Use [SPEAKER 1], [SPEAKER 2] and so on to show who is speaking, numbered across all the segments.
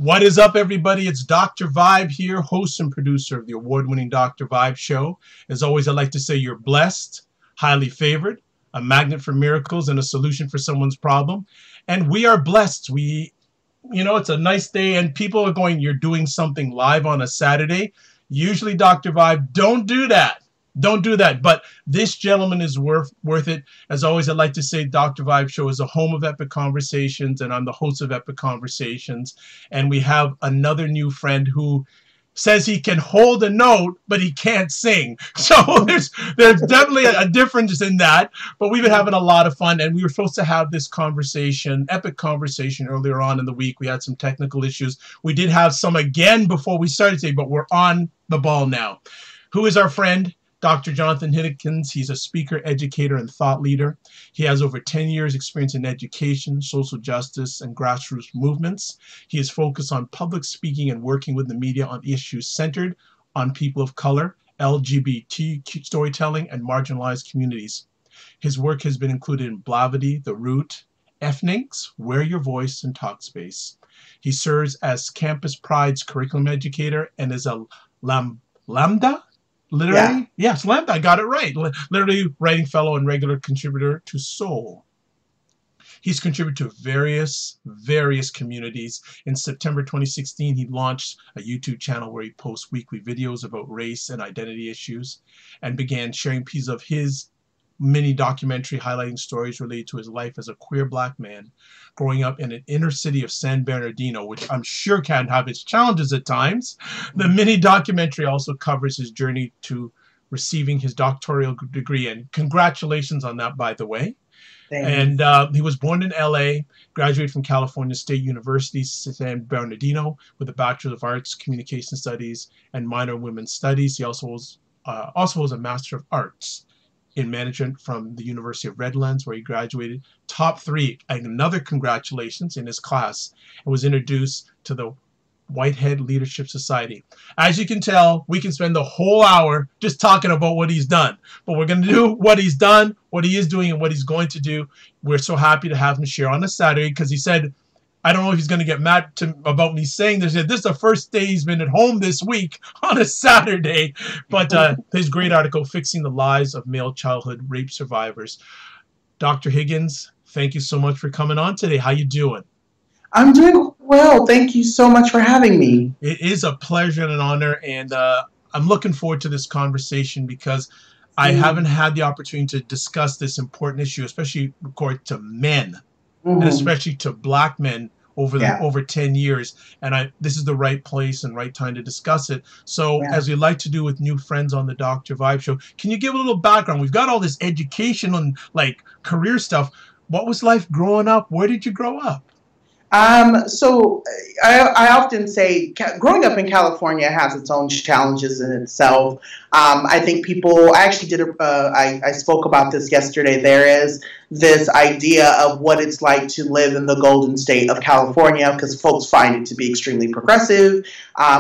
[SPEAKER 1] What is up, everybody? It's Dr. Vibe here, host and producer of the award-winning Dr. Vibe show. As always, I'd like to say you're blessed, highly favored, a magnet for miracles, and a solution for someone's problem. And we are blessed. It's a nice day, and people are going, you're doing something live on a Saturday. Usually, Dr. Vibe, don't do that. Don't do that. But this gentleman is worth it. As always, I'd like to say Dr. Vibe Show is a home of epic conversations, and I'm the host of Epic Conversations. And we have another new friend who says he can hold a note, but he can't sing. So there's definitely a difference in that. But we've been having a lot of fun, and we were supposed to have this conversation, epic conversation, earlier on in the week. We had some technical issues. We did have some again before we started today, but we're on the ball now. Who is our friend? Dr. Jonathan Higgins. He's a speaker, educator, and thought leader. He has over 10 years experience in education, social justice, and grassroots movements. He is focused on public speaking and working with the media on issues centered on people of color, LGBTQ storytelling, and marginalized communities. His work has been included in Blavity, The Root, Efniks, Your Voice and Talkspace. He serves as Campus Pride's curriculum educator and is a Lambda Literary? Yeah. Yes, Lambda, I got it right. Literary writing fellow and regular contributor to SOULE. He's contributed to various communities. In September 2016, he launched a YouTube channel where he posts weekly videos about race and identity issues and began sharing pieces of his mini documentary highlighting stories related to his life as a queer black man growing up in an inner city of San Bernardino, which I'm sure can have its challenges at times. The mini documentary also covers his journey to receiving his doctoral degree, and congratulations on that, by the way. Thanks. And he was born in LA, graduated from California State University, San Bernardino, with a Bachelor of Arts, Communication Studies, and minor in Women's Studies. He also was a Master of Arts in Management from the University of Redlands, where he graduated top 3, and another congratulations, in his class, and was introduced to the Whitehead Leadership Society. As you can tell, we can spend the whole hour just talking about what he's done, but we're going to do what he's done, what he is doing, and what he's going to do. We're so happy to have him share on a Saturday, because he said, I don't know if he's going to get mad about me saying this. This is the first day he's been at home this week on a Saturday. But his great article, Fixing the Lives of Male Childhood Rape Survivors. Dr. Higgins, thank you so much for coming on today. How you doing?
[SPEAKER 2] I'm doing well. Thank you so much for having me.
[SPEAKER 1] It is a pleasure and an honor. And I'm looking forward to this conversation because I haven't had the opportunity to discuss this important issue, especially according to men. And especially to black men over 10 years. And this is the right place and right time to discuss it. So as we like to do with new friends on the Dr. Vibe Show, can you give a little background? We've got all this education and career stuff. What was life growing up? Where did you grow up?
[SPEAKER 2] So I often say growing up in California has its own challenges in itself. I think I actually I spoke about this yesterday. There is this idea of what it's like to live in the golden state of California, because folks find it to be extremely progressive.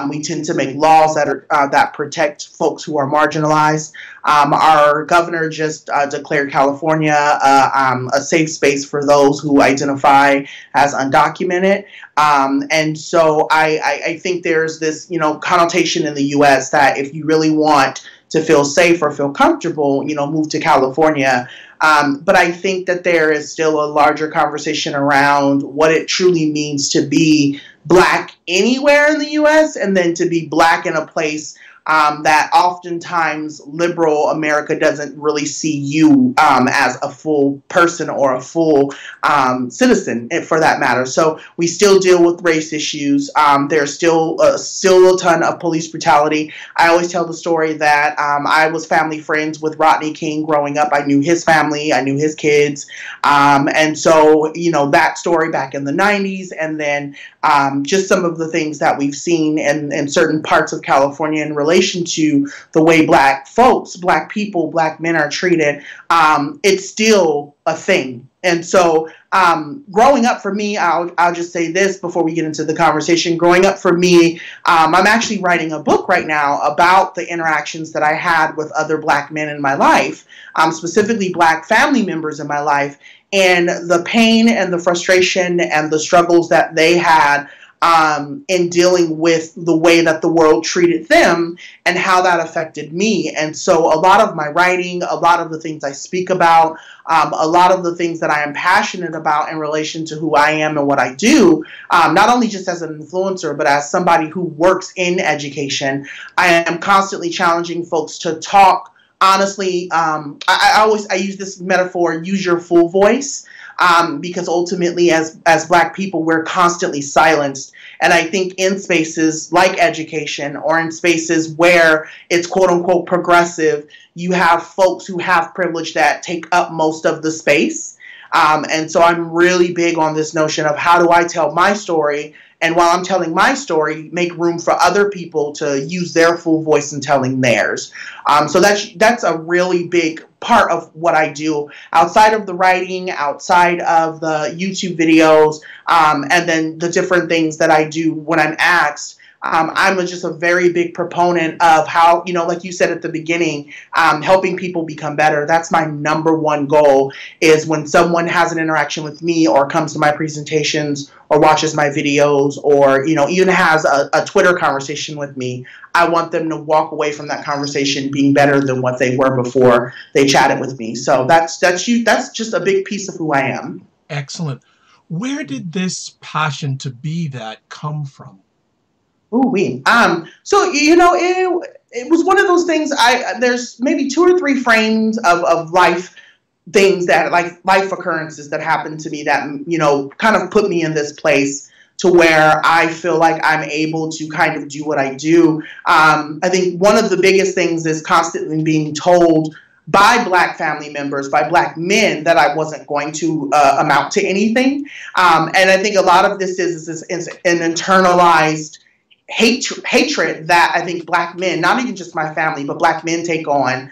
[SPEAKER 2] We tend to make laws that protect folks who are marginalized. Our governor just declared California a safe space for those who identify as undocumented. And so I think there's this, connotation in the U.S. that if you really want to feel safe or feel comfortable, move to California. But I think that there is still a larger conversation around what it truly means to be black anywhere in the U.S. and then to be black in a place that oftentimes liberal America doesn't really see you as a full person or a full citizen, for that matter. So we still deal with race issues. There's still a ton of police brutality. I always tell the story that I was family friends with Rodney King growing up. I knew his family. I knew his kids. And so, that story back in the 90s, and then just some of the things that we've seen in certain parts of California in relation to the way black folks, black people, black men are treated, it's still a thing. And so growing up for me, I'll just say this before we get into the conversation. Growing up for me, I'm actually writing a book right now about the interactions that I had with other black men in my life, specifically black family members in my life, and the pain and the frustration and the struggles that they had in dealing with the way that the world treated them and how that affected me. And so a lot of my writing, a lot of the things I speak about, a lot of the things that I am passionate about in relation to who I am and what I do, not only just as an influencer, but as somebody who works in education, I am constantly challenging folks to talk honestly. I use this metaphor, use your full voice. Because ultimately, as Black people, we're constantly silenced. And I think in spaces like education or in spaces where it's quote unquote progressive, you have folks who have privilege that take up most of the space. And so I'm really big on this notion of how do I tell my story? And while I'm telling my story, make room for other people to use their full voice in telling theirs. So that's a really big part of what I do outside of the writing, outside of the YouTube videos, and then the different things that I do when I'm asked. I'm just a very big proponent of how, like you said at the beginning, helping people become better. That's my number one goal, is when someone has an interaction with me or comes to my presentations or watches my videos or, even has a Twitter conversation with me, I want them to walk away from that conversation being better than what they were before they chatted with me. So that's just a big piece of who I am.
[SPEAKER 1] Excellent. Where did this passion to be that come from?
[SPEAKER 2] Ooh-wee. So, it was one of those things, there's maybe 2 or 3 frames of life things that, like life occurrences that happened to me that, kind of put me in this place to where I feel like I'm able to kind of do what I do. I think one of the biggest things is constantly being told by Black family members, by Black men, that I wasn't going to amount to anything. And I think a lot of this is an internalized hatred that I think Black men, not even just my family, but Black men take on,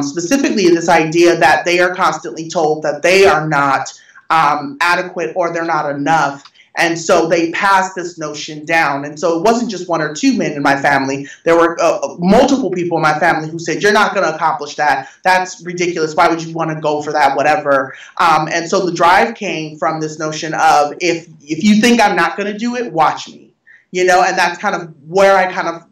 [SPEAKER 2] specifically this idea that they are constantly told that they are not adequate or they're not enough. And so they pass this notion down. And so it wasn't just 1 or 2 men in my family. There were multiple people in my family who said, you're not going to accomplish that. That's ridiculous. Why would you want to go for that? Whatever. And so the drive came from this notion of, if you think I'm not going to do it, watch me. And that's kind of where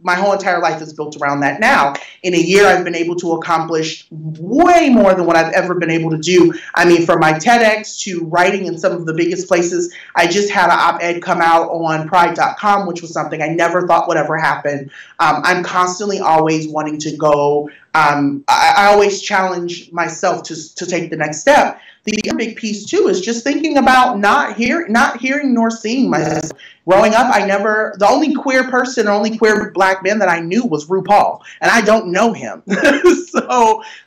[SPEAKER 2] my whole entire life is built around that now. In a year, I've been able to accomplish way more than what I've ever been able to do. I mean, from my TEDx to writing in some of the biggest places. I just had an op-ed come out on pride.com, which was something I never thought would ever happen. I'm constantly always wanting to go. I always challenge myself to take the next step. The other big piece too is just thinking about not hearing nor seeing myself. Growing up, the only queer person, only queer Black man that I knew was RuPaul, and I don't know him.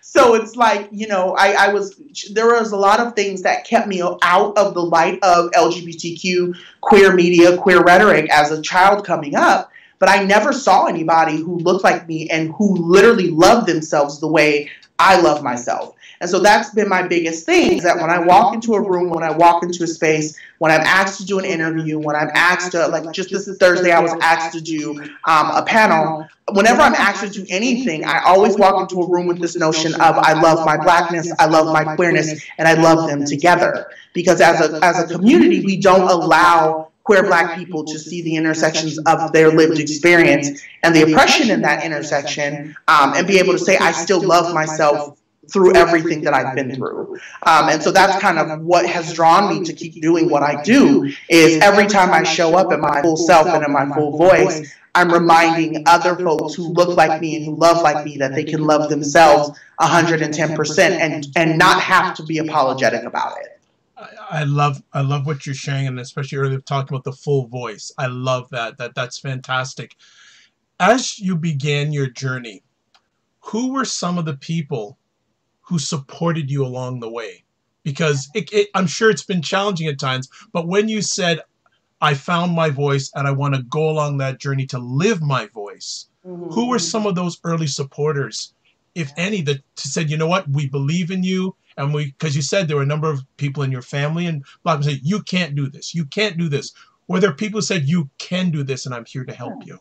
[SPEAKER 2] So it's like, there was a lot of things that kept me out of the light of LGBTQ, queer media, queer rhetoric as a child coming up. But I never saw anybody who looked like me and who literally loved themselves the way I love myself. And so that's been my biggest thing, is that when I walk into a room, when I walk into a space, when I'm asked to do an interview, when I'm asked to, like just this Thursday, I was asked to do a panel. Whenever I'm asked to do anything, I always walk into a room with this notion of, I love my Blackness, I love my queerness, and I love them together. Because as a community, we don't allow queer Black people to see the intersections of their lived experience and the oppression in that intersection, and be able to say, I still love myself through everything that I've been through. And so that's kind of what has drawn me to keep doing what I do, is every time I show up in my full self and in my full voice, I'm reminding other folks who look like me and who love like me that they can love themselves 110% and not have to be apologetic about it.
[SPEAKER 1] I love what you're sharing, and especially earlier talking about the full voice. I love that. That's fantastic. As you began your journey, who were some of the people who supported you along the way? Because I'm sure it's been challenging at times, but when you said, I found my voice and I want to go along that journey to live my voice, who were some of those early supporters, if any, that said, you know what, we believe in you? And because you said there were a number of people in your family and Black people say, you can't do this, you can't do this. Were there people who said, you can do this and I'm here to help you?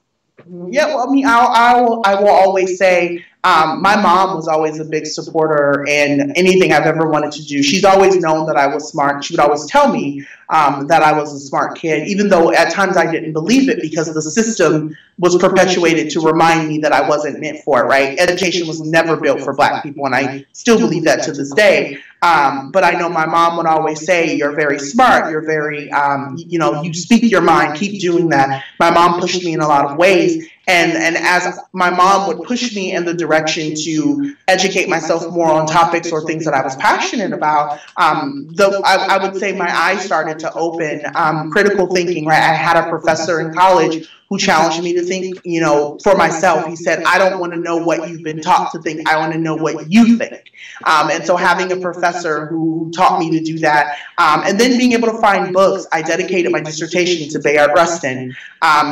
[SPEAKER 2] Yeah, well, I mean, I will always say my mom was always a big supporter in anything I've ever wanted to do. She's always known that I was smart. She would always tell me that I was a smart kid, even though at times I didn't believe it because the system was perpetuated to remind me that I wasn't meant for it, right? Education was never built for Black people, and I still believe that to this day. But I know my mom would always say, you're very smart, you're very, you speak your mind, keep doing that. My mom pushed me in a lot of ways. And as my mom would push me in the direction to educate myself more on topics or things that I was passionate about, I would say my eyes started to open. Critical thinking, right? I had a professor in college who challenged me to think, for myself. He said, I don't want to know what you've been taught to think. I want to know what you think. And so having a professor who taught me to do that, and then being able to find books, I dedicated my dissertation to Bayard Rustin,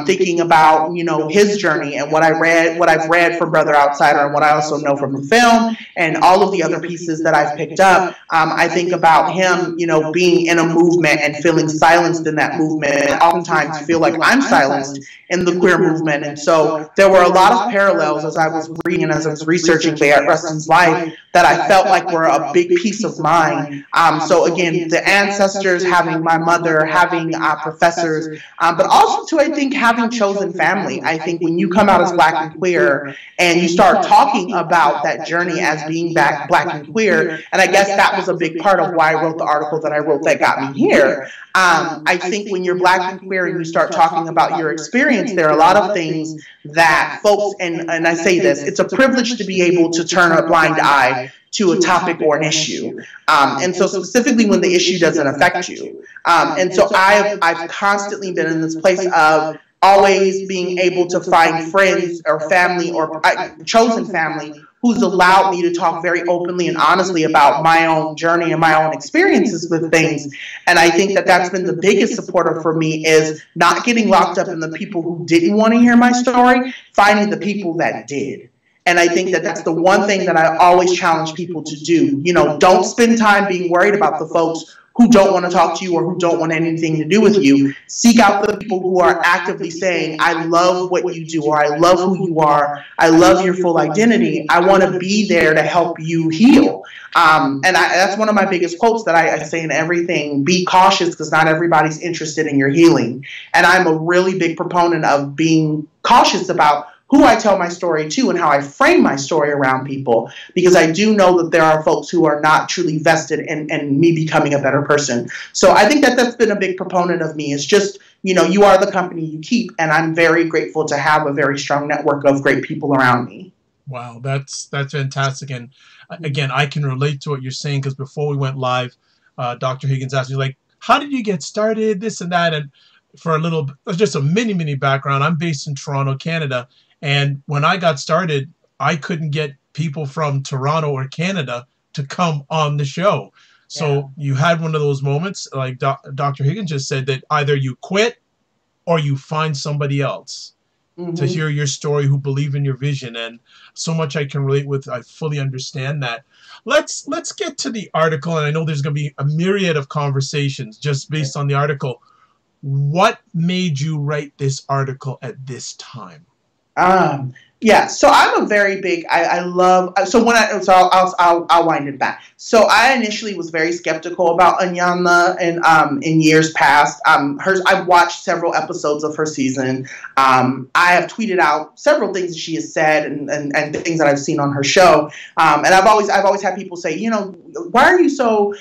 [SPEAKER 2] thinking about, his journey and what I've read from Brother Outsider and what I also know from the film and all of the other pieces that I've picked up. I think about him, being in a movement and feeling silenced in that movement, and oftentimes feel like I'm silenced in the queer movement. And so there were a lot of parallels as I was reading and as I was researching Bayard Rustin's life that I felt like were a big piece of mine. So again, the ancestors, having my mother, having professors, but also too, I think having chosen family. I think when you come out as Black and queer and you start talking about that journey as being Black and queer, and I guess that was a big part of why I wrote the article that I wrote that got me here. I think when you're Black and queer and you start talking about your experience, there are a lot of things that folks, and I say this, it's a privilege to be able to turn a blind eye to a topic or an issue. And so specifically when the issue doesn't affect you. And so I've constantly been in this place of always being able to find friends or family or chosen family who's allowed me to talk very openly and honestly about my own journey and my own experiences with things. And I think that that's been the biggest supporter for me, is not getting locked up in the people who didn't want to hear my story, finding the people that did. And I think that that's the one thing that I always challenge people to do. Don't spend time being worried about the folks who don't want to talk to you or who don't want anything to do with you. Seek out the people who are actively saying, I love what you do, or I love who you are, I love your full identity, I want to be there to help you heal. That's one of my biggest quotes that I say in everything: be cautious, because not everybody's interested in your healing. And I'm a really big proponent of being cautious about who I tell my story to and how I frame my story around people, because I do know that there are folks who are not truly vested in me becoming a better person. So I think that that's been a big proponent of me, is just, you are the company you keep. And I'm very grateful to have a very strong network of great people around me.
[SPEAKER 1] Wow, that's fantastic. And again, I can relate to what you're saying, because before we went live, Dr. Higgins asked me, like, how did you get started, this and that? And for a little, just a mini background, I'm based in Toronto, Canada. And when I got started, I couldn't get people from Toronto or Canada to come on the show. So you had one of those moments, like Dr. Higgins just said, that either you quit or you find somebody else to hear your story, who believe in your vision. And so much I can relate with. I fully understand that. Let's get to the article. And I know there's going to be a myriad of conversations just based on the article. What made you write this article at this time?
[SPEAKER 2] Yeah, so I'm a very big, I'll wind it back. So I initially was very skeptical about Iyanla and in years past. I've watched several episodes of her season. I have tweeted out several things that she has said and things that I've seen on her show. And I've always had people say, why are you so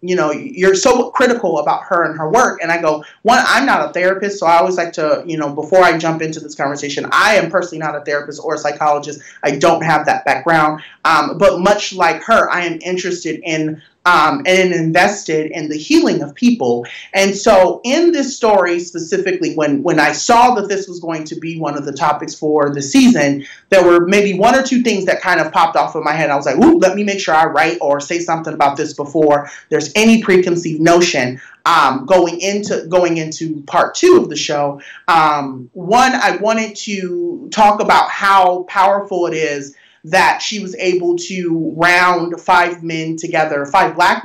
[SPEAKER 2] you're so critical about her and her work? And I go, one, I'm not a therapist, so I always like to, before I jump into this conversation, I am personally not a therapist or a psychologist. I don't have that background. But much like her, I am interested in and invested in the healing of people. And so in this story specifically, when I saw that this was going to be one of the topics for the season, there were maybe one or two things that kind of popped off in my head. I was like, ooh, let me make sure I write or say something about this before there's any preconceived notion. Going into part 2 of the show, one, I wanted to talk about how powerful it is that she was able to round 5 men together, 5 Black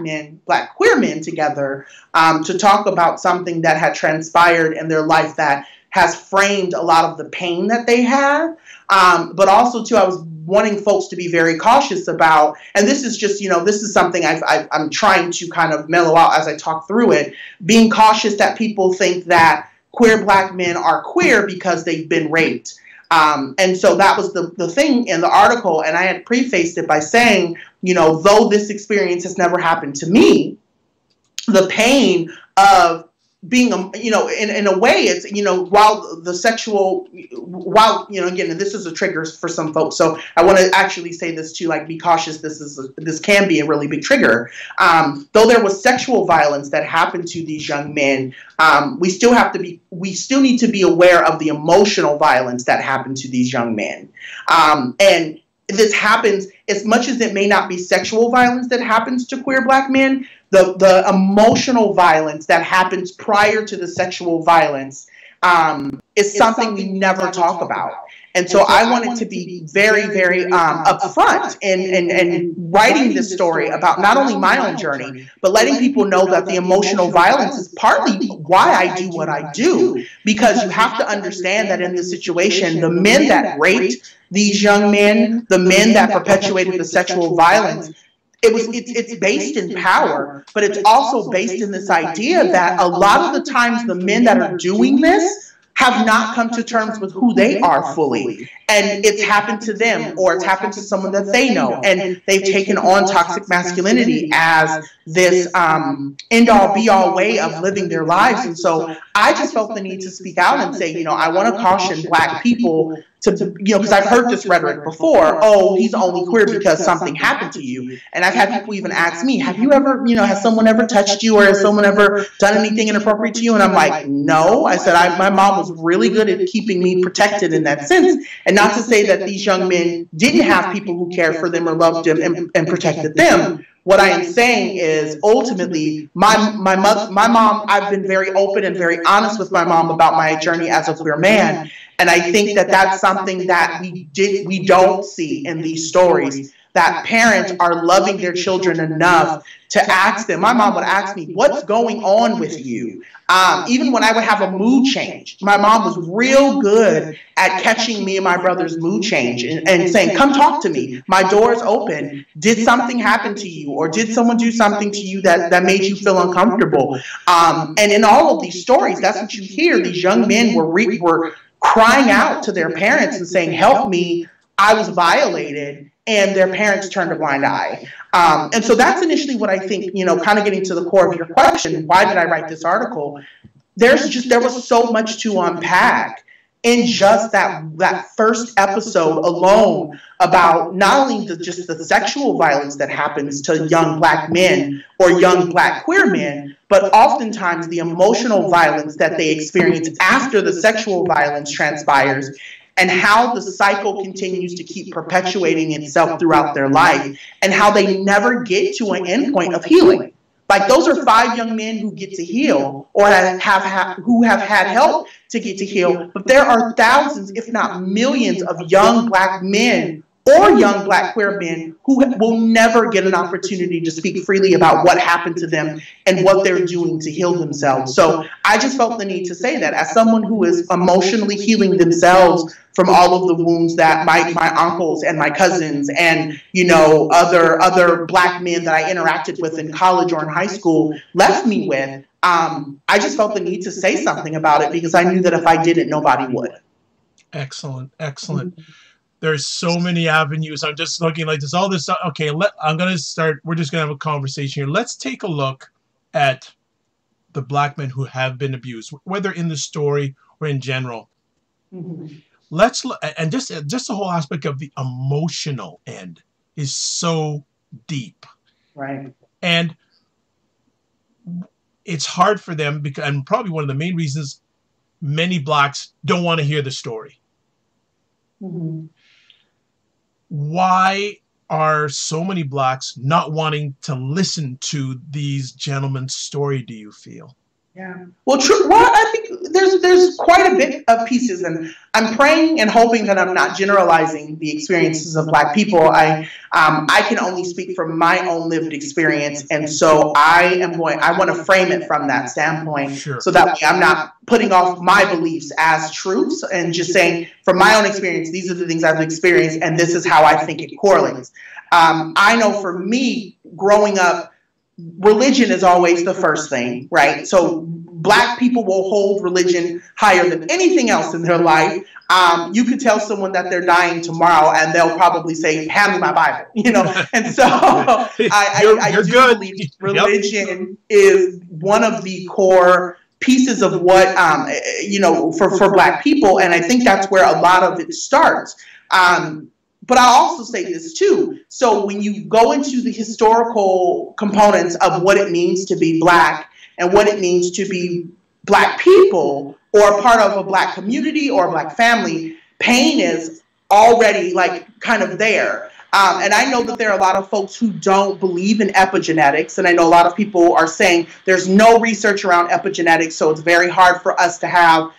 [SPEAKER 2] queer men together, to talk about something that had transpired in their life that has framed a lot of the pain that they have. But also, too, I was wanting folks to be very cautious about, and this is just, this is something I'm trying to kind of mellow out as I talk through it, being cautious that people think that queer Black men are queer because they've been raped. And so that was the thing in the article, and I had prefaced it by saying, though this experience has never happened to me, the pain of being, in a way, it's, while the sexual, again, and this is a trigger for some folks. So I want to actually say this too, like, be cautious. This can be a really big trigger. Though there was sexual violence that happened to these young men, we still need to be aware of the emotional violence that happened to these young men. And this happens, as much as it may not be sexual violence that happens to queer Black men, the emotional violence that happens prior to the sexual violence is something we never talk about. And so I wanted to be very, very upfront in writing this story about not only my own journey, but letting people know that the emotional violence is partly why I do what I do. Because you have to understand that in this situation, the men that raped these young men, the men that perpetuated the sexual violence, it's based in power, but it's also based in this idea that a lot of the times the men that are doing this have not come to terms with who they are fully. And it's happened to them, or it's happened to someone that they know. And they've taken on toxic masculinity as this end-all, be-all way of living their lives. And so I just felt the need to speak out and say, I want to caution Black people to, because I've heard this rhetoric before, oh, he's only queer because something happened to you. And I've had people even ask me, have you ever, has someone ever touched you, or has someone ever done anything inappropriate to you? And I'm like, no. I said, my mom was really good at keeping me protected in that sense. And not to say that these young men didn't have people who cared for them or loved them and protected them. What I am saying is, ultimately, my mom, I've been very open and very honest with my mom about my journey as a queer man. And I think that that's something that we don't see in these stories, that parents are loving their children enough to ask them. My mom would ask me, what's going on with you? Even when I would have a mood change, my mom was real good at catching me and my brother's mood change and saying, come talk to me. My door's open. Did something happen to you? Or did someone do something to you that made you feel uncomfortable? And in all of these stories, that's what you hear. These young men were crying out to their parents and saying, help me, I was violated. And their parents turned a blind eye. And so that's initially what I think, kind of getting to the core of your question, why did I write this article? There was so much to unpack in just that first episode alone about not only just the sexual violence that happens to young Black men or young Black queer men, but oftentimes the emotional violence that they experience after the sexual violence transpires, and how the cycle continues to keep perpetuating itself throughout their life, and how they never get to an endpoint of healing. Like, those are 5 young men who get to heal, or who have had help to get to heal, but there are thousands, if not millions, of young Black men or young Black queer men who will never get an opportunity to speak freely about what happened to them and what they're doing to heal themselves. So I just felt the need to say that as someone who is emotionally healing themselves from all of the wounds that my uncles and my cousins and, other Black men that I interacted with in college or in high school left me with. I just felt the need to say something about it, because I knew that if I didn't, nobody would.
[SPEAKER 1] Excellent. Excellent. There's so many avenues. I'm just looking like there's all this. Okay, I'm going to start. We're just going to have a conversation here. Let's take a look at the Black men who have been abused, whether in the story or in general. Mm-hmm. Let's look, and just the whole aspect of the emotional end is so deep.
[SPEAKER 2] Right.
[SPEAKER 1] And it's hard for them, because, and probably one of the main reasons many Blacks don't want to hear the story. Mm-hmm. Why are so many Blacks not wanting to listen to these gentlemen's story, do you feel?
[SPEAKER 2] Yeah. Well, true. Well, I think there's quite a bit of pieces, and I'm praying and hoping that I'm not generalizing the experiences of Black people. I can only speak from my own lived experience, and so I want to frame it from that standpoint, so that way I'm not putting off my beliefs as truths and just saying from my own experience, these are the things I've experienced, and this is how I think it correlates. I know for me, growing up, religion is always the first thing, right? So Black people will hold religion higher than anything else in their life. You could tell someone that they're dying tomorrow and they'll probably say, hand me my Bible, you know? And so I do believe religion is one of the core pieces of what, you know, for Black people. And I think that's where a lot of it starts. But I'll also say this too. So when you go into the historical components of what it means to be Black and what it means to be Black people or part of a Black community or a Black family, pain is already like kind of there. And I know that there are a lot of folks who don't believe in epigenetics. And I know a lot of people are saying there's no research around epigenetics, so it's very hard for us to have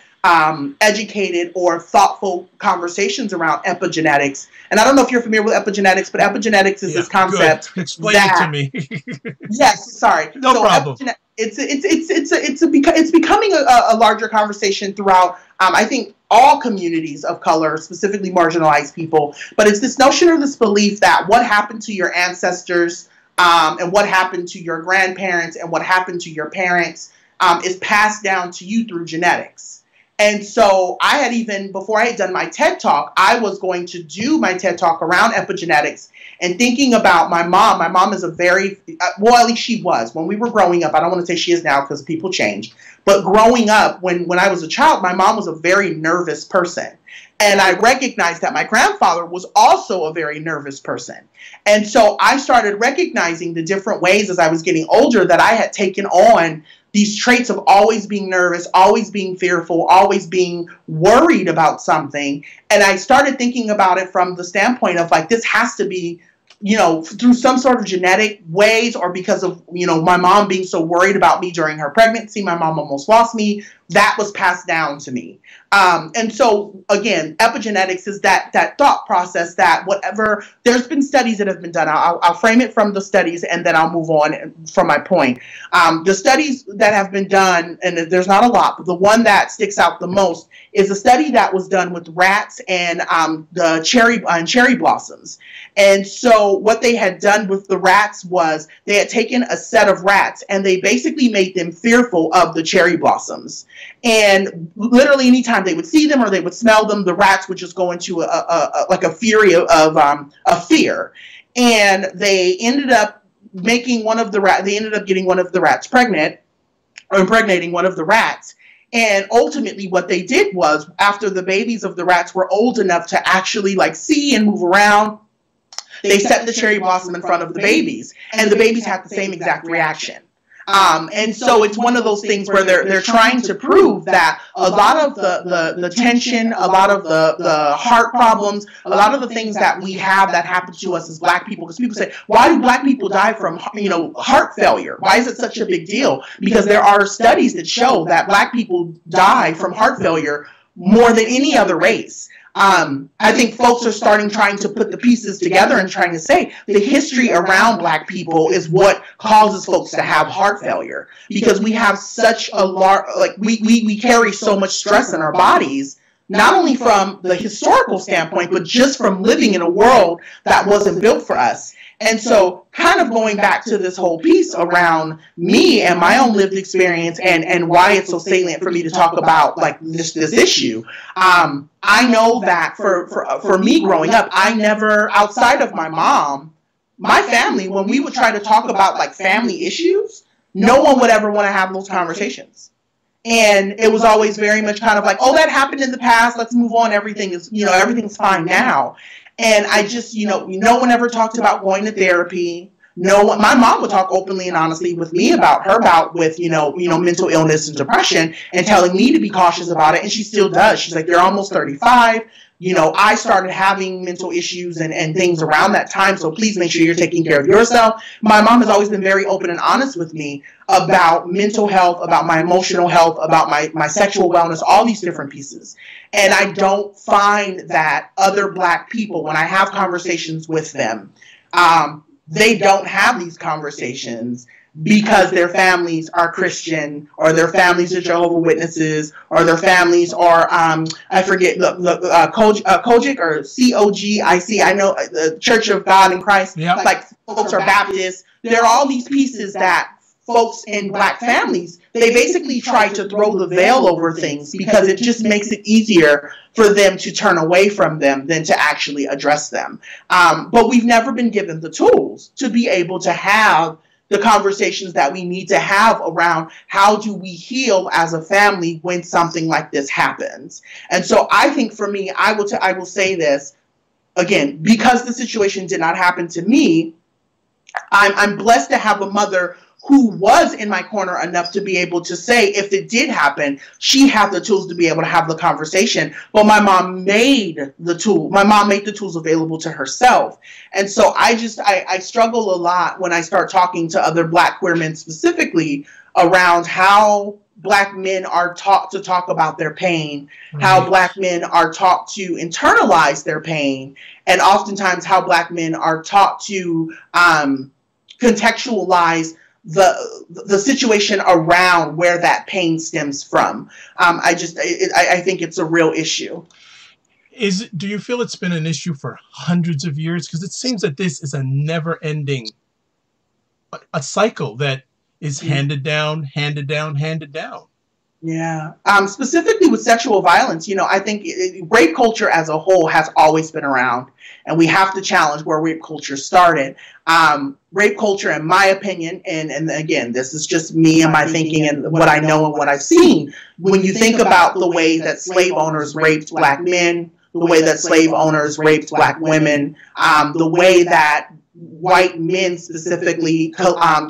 [SPEAKER 2] educated or thoughtful conversations around epigenetics. And I don't know if you're familiar with epigenetics, but epigenetics is this concept.
[SPEAKER 1] Good. Explain it to me.
[SPEAKER 2] Yes, sorry.
[SPEAKER 1] No problem.
[SPEAKER 2] It's becoming a larger conversation throughout, I think, all communities of color, specifically marginalized people. But it's this notion or this belief that what happened to your ancestors and what happened to your grandparents and what happened to your parents is passed down to you through genetics. And so I had even, before I had done my TED Talk, I was going to do my TED Talk around epigenetics and thinking about my mom. My mom is a very, well, at least she was. When we were growing up, I don't want to say she is now because people change. But growing up, when I was a child, my mom was a very nervous person. And I recognized that my grandfather was also a very nervous person. And so I started recognizing the different ways as I was getting older that I had taken on these traits of always being nervous, always being fearful, always being worried about something. And I started thinking about it from the standpoint of like, this has to be, you know, through some sort of genetic ways or because of, you know, my mom being so worried about me during her pregnancy. My mom almost lost me. That was passed down to me. And so, again, epigenetics is that thought process that whatever, there's been studies that have been done. I'll frame it from the studies and then I'll move on from my point. The studies that have been done, and there's not a lot, but the one that sticks out the most is a study that was done with rats and the cherry blossoms. And so what they had done with the rats was they had taken a set of rats and they basically made them fearful of the cherry blossoms. And literally anytime they would see them or they would smell them, the rats would just go into a fury of fear. And they ended up making they ended up getting one of the rats pregnant, or impregnating one of the rats. And ultimately what they did was, after the babies of the rats were old enough to actually like see and move around, they set the cherry blossom in front of the babies, and the babies had the same exact reaction. And so it's one of those things where they're trying to prove that a lot of the tension, a lot of the heart problems, a lot of the things that we have that happen to us as Black people, because people say, why do Black people die from, you know, heart failure? Why is it such a big deal? Because there are studies that show that Black people die from heart failure more than any other race. I think folks are trying to put the pieces together and trying to say the history around Black people is what causes folks to have heart failure, because we have such a large, like we carry so much stress in our bodies, not only from the historical standpoint, but just from living in a world that wasn't built for us. And so kind of going back to this whole piece around me and my own lived experience and why it's so salient for me to talk about like this issue. I know that for me growing up, I never, outside of my mom, my family, when we would try to talk about like family issues, no one would ever want to have those conversations. And it was always very much kind of like, oh, that happened in the past. Let's move on. Everything's fine now. And I just, no one ever talked about going to therapy. No one, my mom would talk openly and honestly with me about her bout with, mental illness and depression and telling me to be cautious about it. And she still does. She's like, you're almost 35. you know, I started having mental issues and things around that time. So please make sure you're taking care of yourself. My mom has always been very open and honest with me about mental health, about my emotional health, about my sexual wellness, all these different pieces. And I don't find that other Black people, when I have conversations with them, they don't have these conversations because their families are Christian, or their families are Jehovah's Witnesses, or their families are, I forget, Kojic or COGIC, I know the Church of God in Christ,
[SPEAKER 1] yep.
[SPEAKER 2] Like folks are Baptists. There are all these pieces that folks in Black families, they basically try to throw the veil over things because it just makes it easier for them to turn away from them than to actually address them. But we've never been given the tools to be able to have the conversations that we need to have around how do we heal as a family when something like this happens. And so I think for me, I will say this again, because the situation did not happen to me, I'm blessed to have a mother who was in my corner enough to be able to say, if it did happen, she had the tools to be able to have the conversation. But my mom made the tools available to herself. And so I struggle a lot when I start talking to other Black queer men specifically around how Black men are taught to talk about their pain, how Black men are taught to internalize their pain, and oftentimes how Black men are taught to contextualize the situation around where that pain stems from. I think it's a real issue.
[SPEAKER 1] Do you feel it's been an issue for hundreds of years? Because it seems that this is a never-ending a cycle that is handed down, handed down, handed down.
[SPEAKER 2] Yeah. Specifically with sexual violence, you know, I think rape culture as a whole has always been around, and we have to challenge where rape culture started. Rape culture, in my opinion, and again, this is just me and my thinking and what I know and what I've seen. When you think about the way that slave owners raped Black men, the way that slave owners raped Black women, the way that white men specifically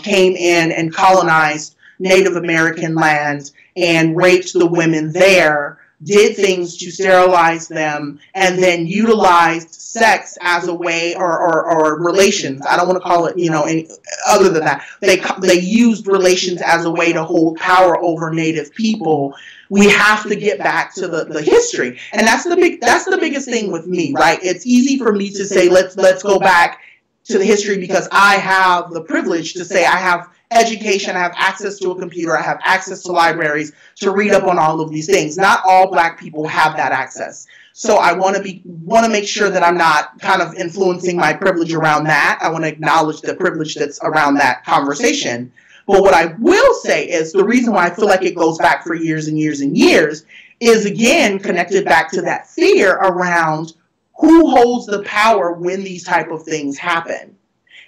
[SPEAKER 2] came in and colonized Native American land and raped the women there, did things to sterilize them, and then utilized sex as a way, or relations. I don't want to call it, you know, any other than that. They used relations as a way to hold power over Native people. We have to get back to the history, and that's the biggest thing with me, right? It's easy for me to say let's go back to the history because I have the privilege to say I have education, I have access to a computer, I have access to libraries to read up on all of these things. Not all Black people have that access. So I want to make sure that I'm not kind of influencing my privilege around that. I want to acknowledge the privilege that's around that conversation. But what I will say is the reason why I feel like it goes back for years and years and years is, again, connected back to that fear around who holds the power when these type of things happen.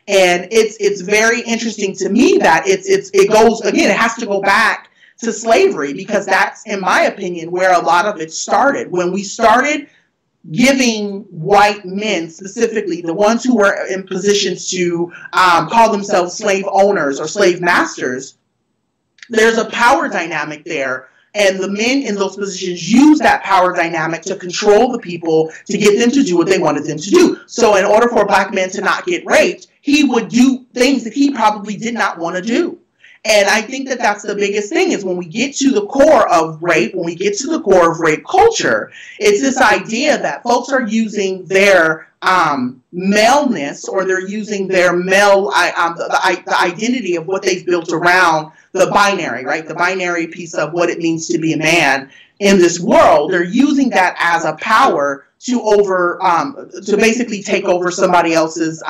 [SPEAKER 2] And it's very interesting to me that it goes, again, it has to go back to slavery, because that's, in my opinion, where a lot of it started. When we started giving white men, specifically the ones who were in positions to call themselves slave owners or slave masters, there's a power dynamic there. And the men in those positions use that power dynamic to control the people, to get them to do what they wanted them to do. So in order for a Black man to not get raped, he would do things that he probably did not want to do. And I think that that's the biggest thing, is when we get to the core of rape, when we get to the core of rape culture, it's this idea that folks are using their maleness, or they're using their male, the identity of what they've built around the binary, right? The binary piece of what it means to be a man in this world. They're using that as a power to basically take over somebody else's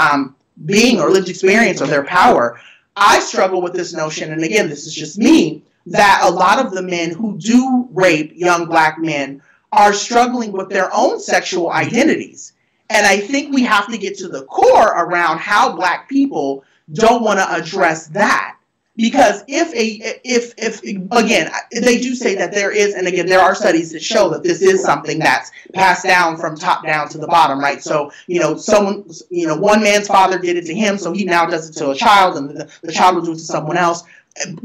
[SPEAKER 2] being or lived experience or their power. I struggle with this notion, and again, this is just me, that a lot of the men who do rape young Black men are struggling with their own sexual identities. And I think we have to get to the core around how Black people don't want to address that. Because if again, they do say that there is, and again, there are studies that show that this is something that's passed down from top down to the bottom, right? So, one man's father did it to him, so he now does it to a child, and the child will do it to someone else,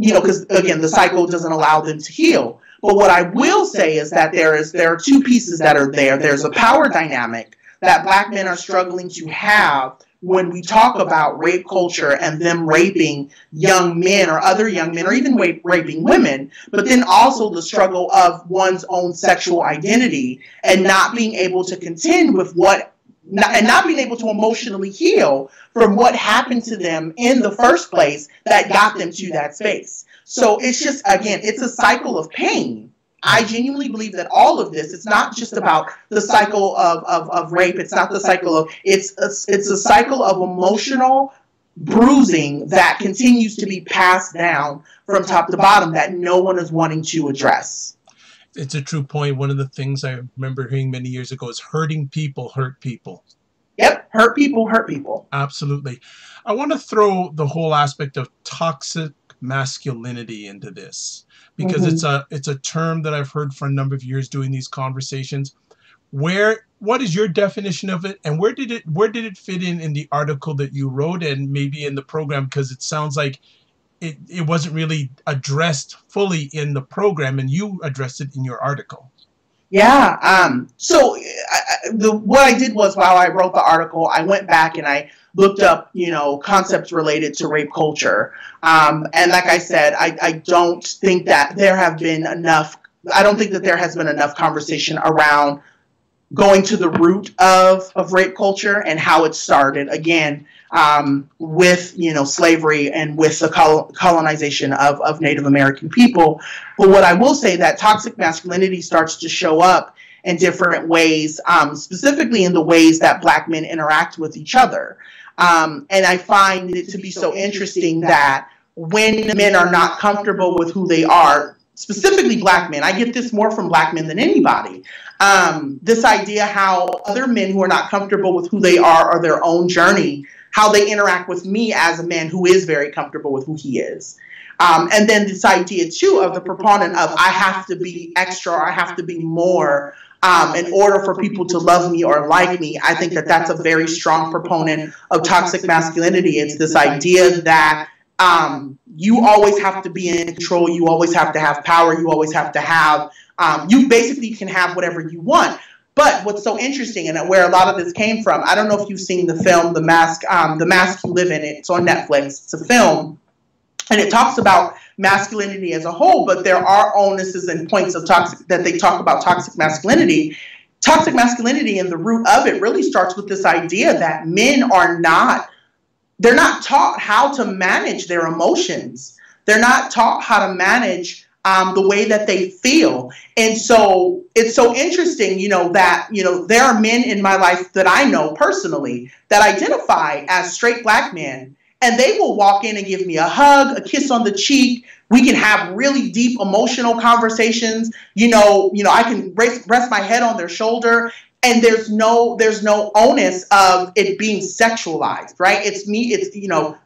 [SPEAKER 2] because again, the cycle doesn't allow them to heal. But what I will say is that there are two pieces that are there. There's a power dynamic that Black men are struggling to have when we talk about rape culture and them raping young men or other young men or even raping women, but then also the struggle of one's own sexual identity and not being able to contend with not being able to emotionally heal from what happened to them in the first place that got them to that space. So it's just, again, it's a cycle of pain. I genuinely believe that all of this, it's not just about the cycle of rape. It's not the cycle of, it's a cycle of emotional bruising that continues to be passed down from top to bottom that no one is wanting to address.
[SPEAKER 1] It's a true point. One of the things I remember hearing many years ago is hurting people hurt people.
[SPEAKER 2] Yep, hurt people hurt people.
[SPEAKER 1] Absolutely. I want to throw the whole aspect of toxic masculinity into this, because it's a term that I've heard for a number of years doing these conversations. What is your definition of it, and where did it fit in the article that you wrote and maybe in the program? Because it sounds like it wasn't really addressed fully in the program, and you addressed it in your article.
[SPEAKER 2] Yeah. So what I did was, while I wrote the article, I went back and I looked up, concepts related to rape culture. And like I said, I don't think that there have been enough. I don't think that there has been enough conversation around going to the root of rape culture and how it started, again, with, slavery and with the colonization of Native American people. But what I will say, that toxic masculinity starts to show up in different ways, specifically in the ways that Black men interact with each other. And I find it to be so interesting that when men are not comfortable with who they are, specifically Black men, I get this more from Black men than anybody. This idea how other men who are not comfortable with who they are or their own journey, how they interact with me as a man who is very comfortable with who he is. And then this idea, too, of the proponent of I have to be extra or I have to be more in order for people to love me or like me. I think that that's a very strong proponent of toxic masculinity. It's this idea that you always have to be in control. You always have to have power. You always have to have, you basically can have whatever you want. But what's so interesting, and where a lot of this came from, I don't know if you've seen the film, The Mask You Live In. It's on Netflix. It's a film, and it talks about masculinity as a whole, but there are onuses and points of toxic that they talk about toxic masculinity. Toxic masculinity, and the root of it really starts with this idea that men are not, they're not taught how to manage their emotions. They're not taught how to manage the way that they feel. And so it's so interesting, that, there are men in my life that I know personally that identify as straight Black men, and they will walk in and give me a hug, a kiss on the cheek. We can have really deep emotional conversations. I can rest my head on their shoulder, and there's no onus of it being sexualized, right? It's me. It's,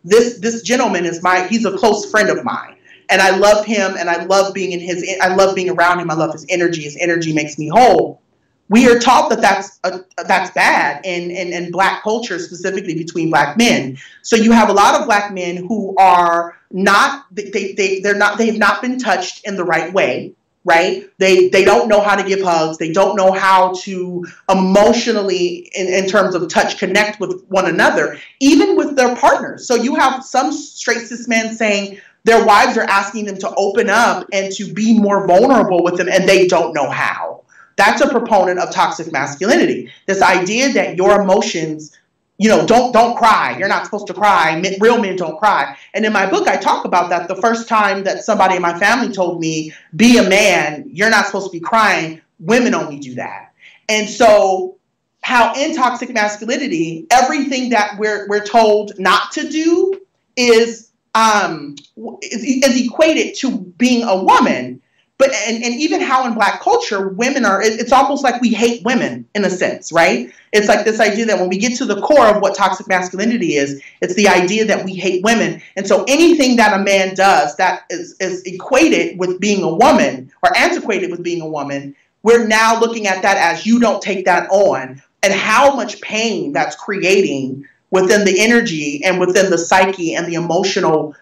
[SPEAKER 2] this gentleman he's a close friend of mine. And I love him, and I love being I love being around him. I love his energy. His energy makes me whole. We are taught that that's bad in Black culture, specifically between Black men. So you have a lot of Black men who are not, they have not been touched in the right way, right? They don't know how to give hugs. They don't know how to emotionally, in terms of touch, connect with one another, even with their partners. So you have some straight cis men saying their wives are asking them to open up and to be more vulnerable with them, and they don't know how. That's a proponent of toxic masculinity. This idea that your emotions, don't cry. You're not supposed to cry. Real men don't cry. And in my book, I talk about that. The first time that somebody in my family told me, be a man, you're not supposed to be crying. Women only do that. And so how in toxic masculinity, everything that we're told not to do is equated to being a woman. But and even how in Black culture, women are, it's almost like we hate women in a sense, right? It's like this idea that when we get to the core of what toxic masculinity is, it's the idea that we hate women. And so anything that a man does that is equated with being a woman or antiquated with being a woman, we're now looking at that as you don't take that on, and how much pain that's creating within the energy and within the psyche and the emotional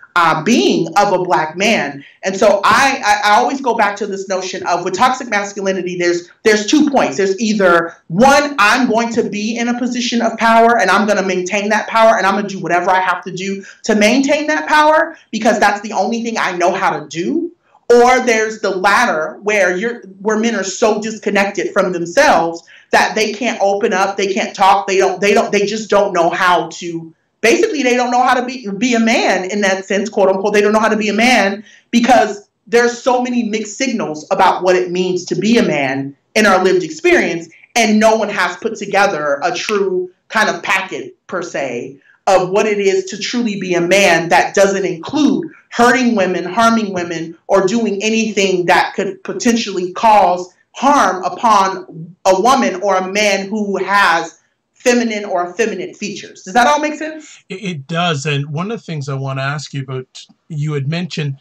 [SPEAKER 2] being of a Black man. And so I always go back to this notion of, with toxic masculinity, there's 2 points. There's either one, I'm going to be in a position of power and I'm going to maintain that power and I'm going to do whatever I have to do to maintain that power because that's the only thing I know how to do. Or there's the latter where men are so disconnected from themselves that they can't open up, they can't talk, they just don't know how to. Basically, they don't know how to be a man in that sense, quote unquote. They don't know how to be a man because there's so many mixed signals about what it means to be a man in our lived experience, and no one has put together a true kind of packet per se of what it is to truly be a man that doesn't include hurting women, harming women, or doing anything that could potentially cause harm upon a woman or a man who has feminine or effeminate features. Does that all make sense?
[SPEAKER 1] It does. And one of the things I want to ask you about, you had mentioned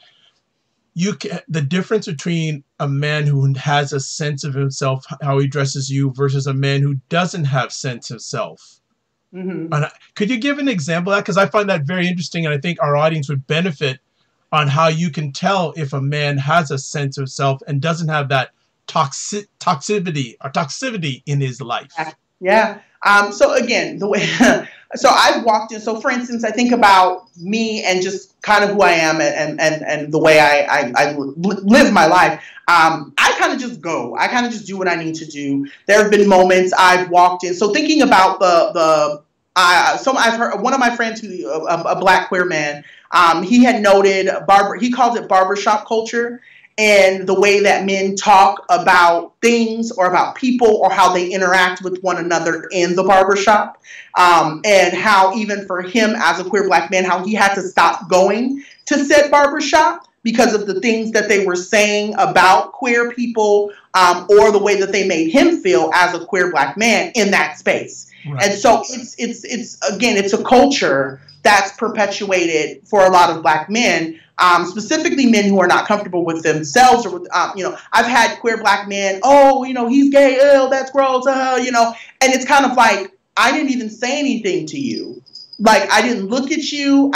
[SPEAKER 1] the difference between a man who has a sense of himself, how he dresses you, versus a man who doesn't have sense of self. Mm-hmm. And could you give an example of that? Because I find that very interesting, and I think our audience would benefit on how you can tell if a man has a sense of self and doesn't have that toxicity in his life.
[SPEAKER 2] Yeah. So again, the way, so I've walked in, so for instance, I think about me and just kind of who I am and the way I live my life. I kind of just go, I kind of just do what I need to do. There have been moments I've walked in. So thinking about so I've heard one of my friends who, a Black queer man, he had noted he calls it barbershop culture. And the way that men talk about things or about people or how they interact with one another in the barbershop. And how even for him as a queer Black man, how he had to stop going to said barbershop because of the things that they were saying about queer people or the way that they made him feel as a queer Black man in that space. Right. And so it's a culture that's perpetuated for a lot of Black men. Specifically men who are not comfortable with themselves or with, I've had queer Black men, he's gay, that's gross, and it's kind of like, I didn't even say anything to you. Like, I didn't look at you.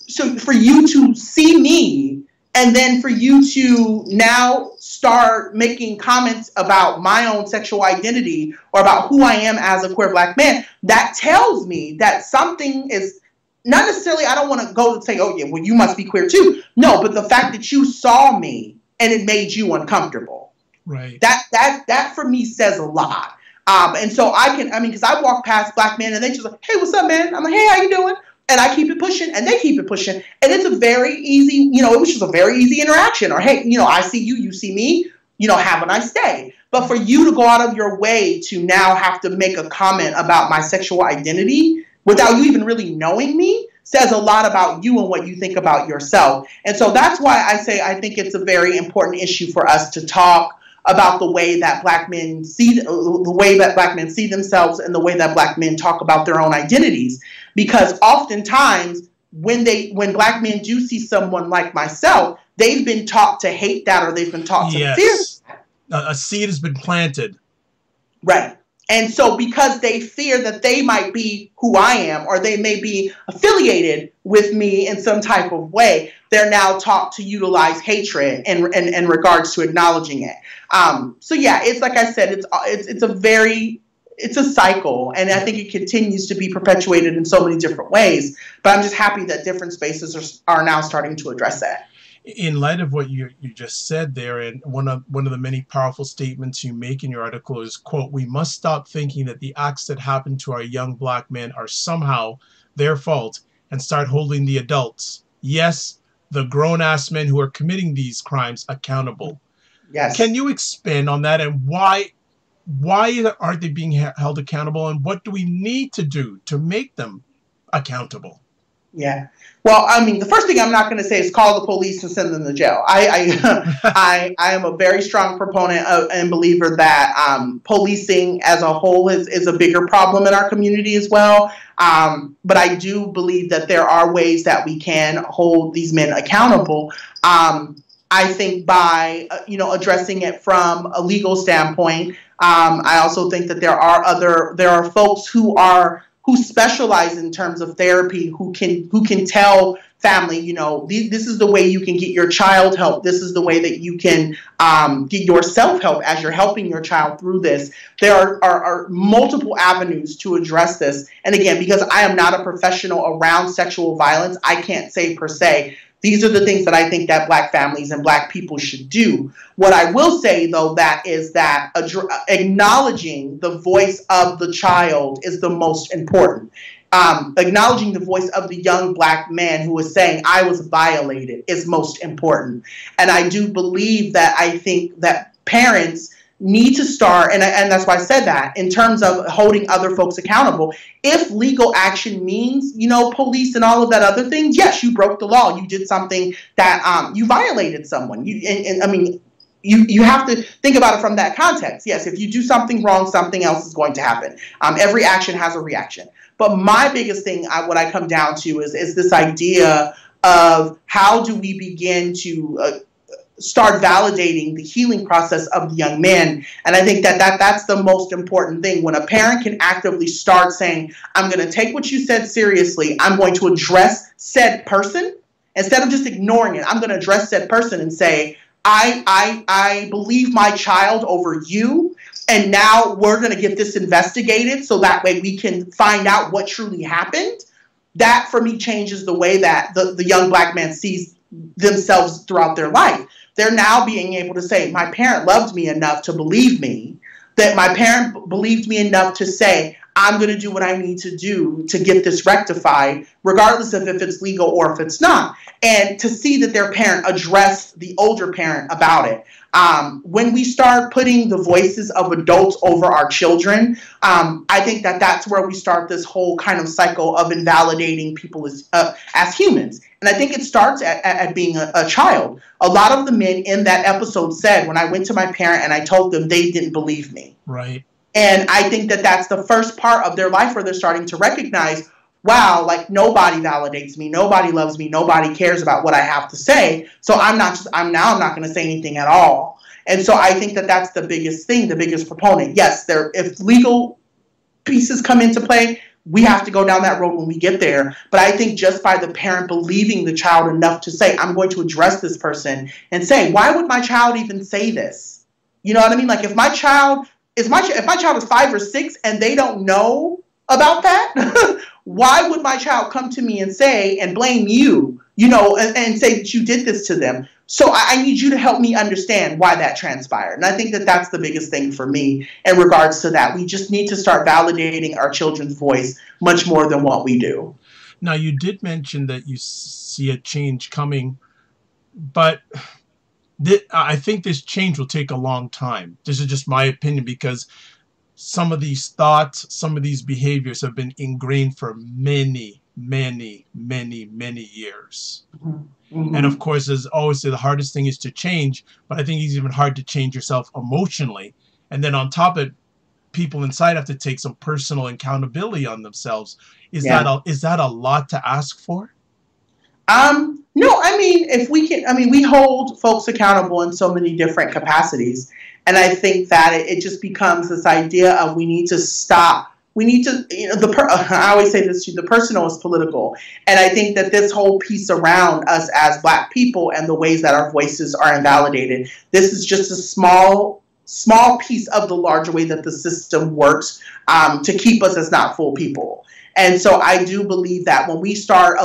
[SPEAKER 2] So for you to see me and then for you to now start making comments about my own sexual identity or about who I am as a queer Black man, that tells me that something is, not necessarily, I don't want to go and say, oh, yeah, well, you must be queer too. No, but the fact that you saw me and it made you uncomfortable. Right. That for me says a lot. And so because I walk past Black men and they just like, hey, what's up, man? I'm like, hey, how you doing? And I keep it pushing and they keep it pushing. And it's a very easy, it was just a very easy interaction. Or, hey, I see you, you see me, have a nice day. But for you to go out of your way to now have to make a comment about my sexual identity without you even really knowing me says a lot about you and what you think about yourself. And so that's why I say I think it's a very important issue for us to talk about the way that Black men see themselves and the way that Black men talk about their own identities. Because oftentimes when Black men do see someone like myself, they've been taught to hate that or they've been taught to fear.
[SPEAKER 1] A seed has been planted.
[SPEAKER 2] Right. And so because they fear that they might be who I am or they may be affiliated with me in some type of way, they're now taught to utilize hatred in regards to acknowledging it. So yeah, it's like I said, it's a cycle, and I think it continues to be perpetuated in so many different ways. But I'm just happy that different spaces are now starting to address that.
[SPEAKER 1] In light of what you just said there, and one of the many powerful statements you make in your article is, quote, "We must stop thinking that the acts that happen to our young Black men are somehow their fault and start holding the adults, yes, the grown-ass men who are committing these crimes, accountable." Yes. Can you expand on that, and why aren't they being held accountable, and what do we need to do to make them accountable?
[SPEAKER 2] Yeah. Well, I mean, the first thing I'm not going to say is call the police and send them to jail. I am a very strong proponent and believer that policing as a whole is a bigger problem in our community as well. But I do believe that there are ways that we can hold these men accountable. I think by addressing it from a legal standpoint. I also think that there are folks who are who specialize in terms of therapy, who can tell family, you know, this is the way you can get your child help. This is the way that you can get yourself help as you're helping your child through this. There are multiple avenues to address this. And again, because I am not a professional around sexual violence, I can't say per se, these are the things that I think that Black families and Black people should do. What I will say, though, that is that acknowledging the voice of the child is the most important. Acknowledging the voice of the young Black man who is saying, I was violated, is most important. And I do believe that I think that parents need to start, and that's why I said that, in terms of holding other folks accountable. If legal action means, you know, police and all of that other things, yes, you broke the law. You did something that you violated someone. I mean, you have to think about it from that context. Yes, if you do something wrong, something else is going to happen. Every action has a reaction. But my biggest thing, what I come down to is this idea of how do we begin to start validating the healing process of the young man. And I think that's the most important thing. When a parent can actively start saying, I'm going to take what you said seriously, I'm going to address said person, instead of just ignoring it, I'm going to address said person and say, I believe my child over you, and now we're going to get this investigated so that way we can find out what truly happened. That, for me, changes the way that the young Black man sees themselves throughout their life. They're now being able to say, my parent loved me enough to believe me, that my parent believed me enough to say, I'm going to do what I need to do to get this rectified, regardless of if it's legal or if it's not. And to see that their parent addressed the older parent about it. When we start putting the voices of adults over our children, I think that that's where we start this whole kind of cycle of invalidating people as humans. And I think it starts at being a child. A lot of the men in that episode said, when I went to my parent and I told them, they didn't believe me.
[SPEAKER 1] Right.
[SPEAKER 2] And I think that that's the first part of their life where they're starting to recognize, wow, like nobody validates me, nobody loves me, nobody cares about what I have to say. So I'm not going to say anything at all. And so I think that that's the biggest thing, the biggest proponent. Yes, if legal pieces come into play, we have to go down that road when we get there. But I think just by the parent believing the child enough to say, I'm going to address this person and say, why would my child even say this? You know what I mean? Like if my child is 5 or 6 and they don't know about that, why would my child come to me and say and blame you, you know, and say that you did this to them? So I need you to help me understand why that transpired. And I think that that's the biggest thing for me in regards to that. We just need to start validating our children's voice much more than what we do.
[SPEAKER 1] Now, you did mention that you see a change coming, but I think this change will take a long time. This is just my opinion, because some of these thoughts, some of these behaviors have been ingrained for many, many, many, many years. Mm-hmm. And of course, as always say, the hardest thing is to change, but I think it's even hard to change yourself emotionally. And then on top of it, people inside have to take some personal accountability on themselves. Is that a lot to ask for?
[SPEAKER 2] No, I mean, if we can, I mean, we hold folks accountable in so many different capacities. And I think that it just becomes this idea of we need to stop. We need to, you know, I always say this too, the personal is political. And I think that this whole piece around us as Black people and the ways that our voices are invalidated, this is just a small piece of the larger way that the system works to keep us as not full people. And so I do believe that when we start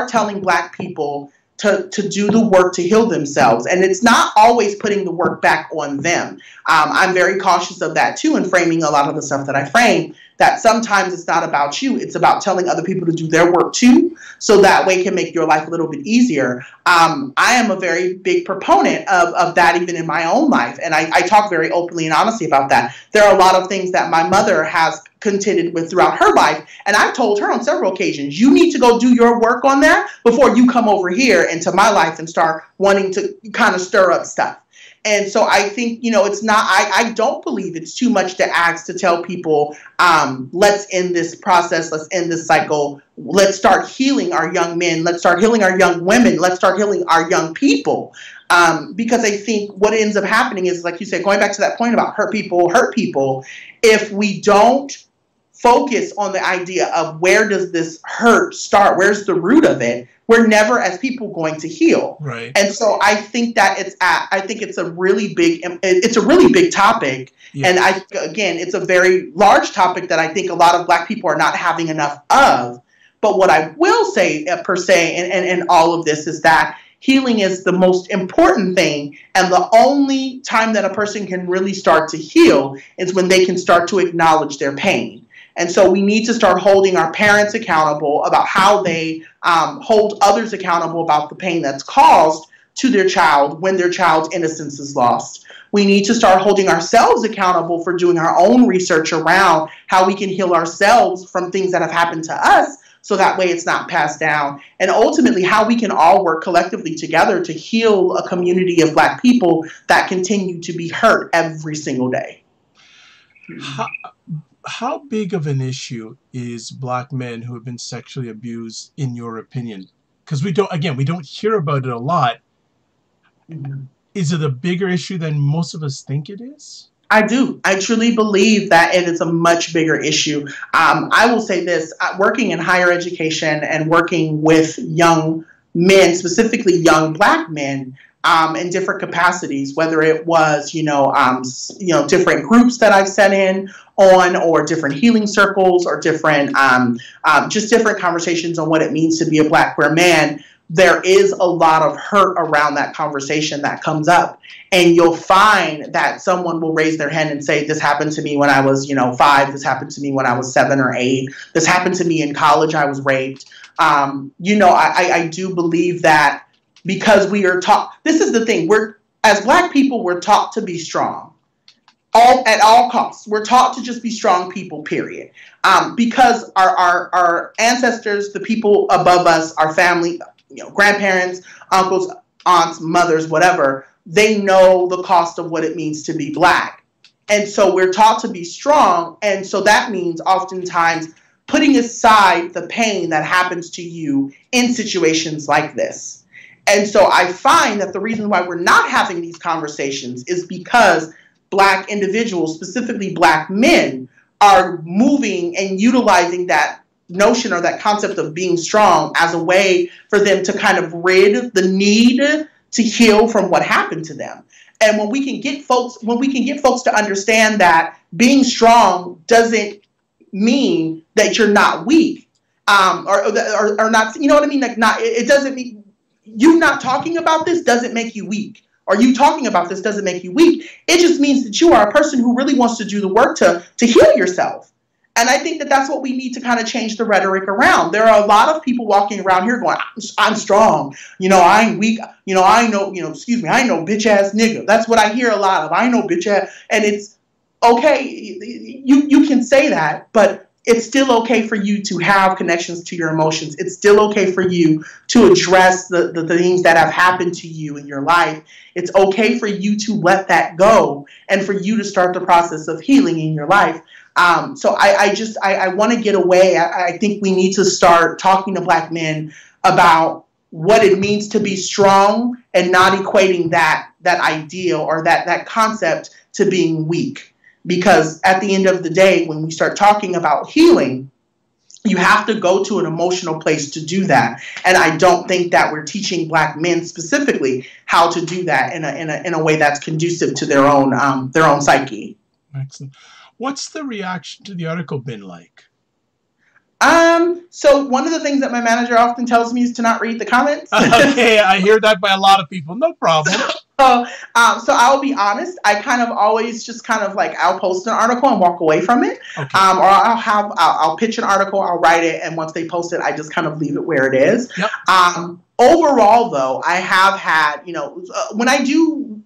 [SPEAKER 2] telling Black people to do the work to heal themselves, and it's not always putting the work back on them. I'm very cautious of that too, in framing a lot of the stuff that I frame, that sometimes it's not about you, it's about telling other people to do their work too, so that way it can make your life a little bit easier. I am a very big proponent of that even in my own life, and I talk very openly and honestly about that. There are a lot of things that my mother has contended with throughout her life, and I've told her on several occasions, you need to go do your work on that before you come over here into my life and start wanting to kind of stir up stuff. And so I think, you know, it's not, I don't believe it's too much to ask to tell people, let's end this process, let's end this cycle, let's start healing our young men, let's start healing our young women, let's start healing our young people. Because I think what ends up happening is, like you said, going back to that point about hurt people, if we don't focus on the idea of where does this hurt start? Where's the root of it? We're never, as people, going to heal.
[SPEAKER 1] Right.
[SPEAKER 2] And so I think that it's a really big topic. Yeah. And again, it's a very large topic that I think a lot of Black people are not having enough of. But what I will say, per se, in all of this is that healing is the most important thing, and the only time that a person can really start to heal is when they can start to acknowledge their pain. And so we need to start holding our parents accountable about how they hold others accountable about the pain that's caused to their child when their child's innocence is lost. We need to start holding ourselves accountable for doing our own research around how we can heal ourselves from things that have happened to us, so that way it's not passed down. And ultimately, how we can all work collectively together to heal a community of Black people that continue to be hurt every single day.
[SPEAKER 1] How big of an issue is Black men who have been sexually abused, in your opinion? Because we don't hear about it a lot. Mm-hmm. Is it a bigger issue than most of us think it is?
[SPEAKER 2] I do. I truly believe that it is a much bigger issue. I will say this, working in higher education and working with young men, specifically young Black men, in different capacities, whether it was, different groups that I've sat in on, or different healing circles, or different, just different conversations on what it means to be a Black queer man, there is a lot of hurt around that conversation that comes up. And you'll find that someone will raise their hand and say, this happened to me when I was, 5. This happened to me when I was 7 or 8. This happened to me in college. I was raped. I do believe that because we are taught, this is the thing, as Black people, we're taught to be strong. At all costs. We're taught to just be strong people, period. Because our ancestors, the people above us, our family, grandparents, uncles, aunts, mothers, whatever, they know the cost of what it means to be Black. And so we're taught to be strong. And so that means oftentimes putting aside the pain that happens to you in situations like this. And so I find that the reason why we're not having these conversations is because Black individuals, specifically Black men, are moving and utilizing that notion or that concept of being strong as a way for them to kind of rid the need to heal from what happened to them. And when we can get folks to understand that being strong doesn't mean that you're not weak, or not, you know what I mean? Like, it doesn't mean you not talking about this doesn't make you weak, or you talking about this doesn't make you weak. It just means that you are a person who really wants to do the work to heal yourself. And I think that that's what we need to kind of change the rhetoric around. There are a lot of people walking around here going, I'm strong. I ain't weak. I know, I know bitch ass nigga. That's what I hear a lot of. I know bitch ass. And it's okay. You can say that, but it's still okay for you to have connections to your emotions. It's still okay for you to address the things that have happened to you in your life. It's okay for you to let that go and for you to start the process of healing in your life. So I want to get away. I think we need to start talking to Black men about what it means to be strong and not equating that ideal or that concept to being weak. Because at the end of the day, when we start talking about healing, you have to go to an emotional place to do that. And I don't think that we're teaching Black men specifically how to do that in a way that's conducive to their own psyche.
[SPEAKER 1] Excellent. What's the reaction to the article been like?
[SPEAKER 2] So one of the things that my manager often tells me is to not read the comments.
[SPEAKER 1] Okay, I hear that by a lot of people. No problem.
[SPEAKER 2] So I'll be honest. I kind of always just kind of like, I'll post an article and walk away from it. Okay. Or I'll pitch an article, I'll write it, and once they post it, I just kind of leave it where it is. Yep. Overall, though, I have had, when I do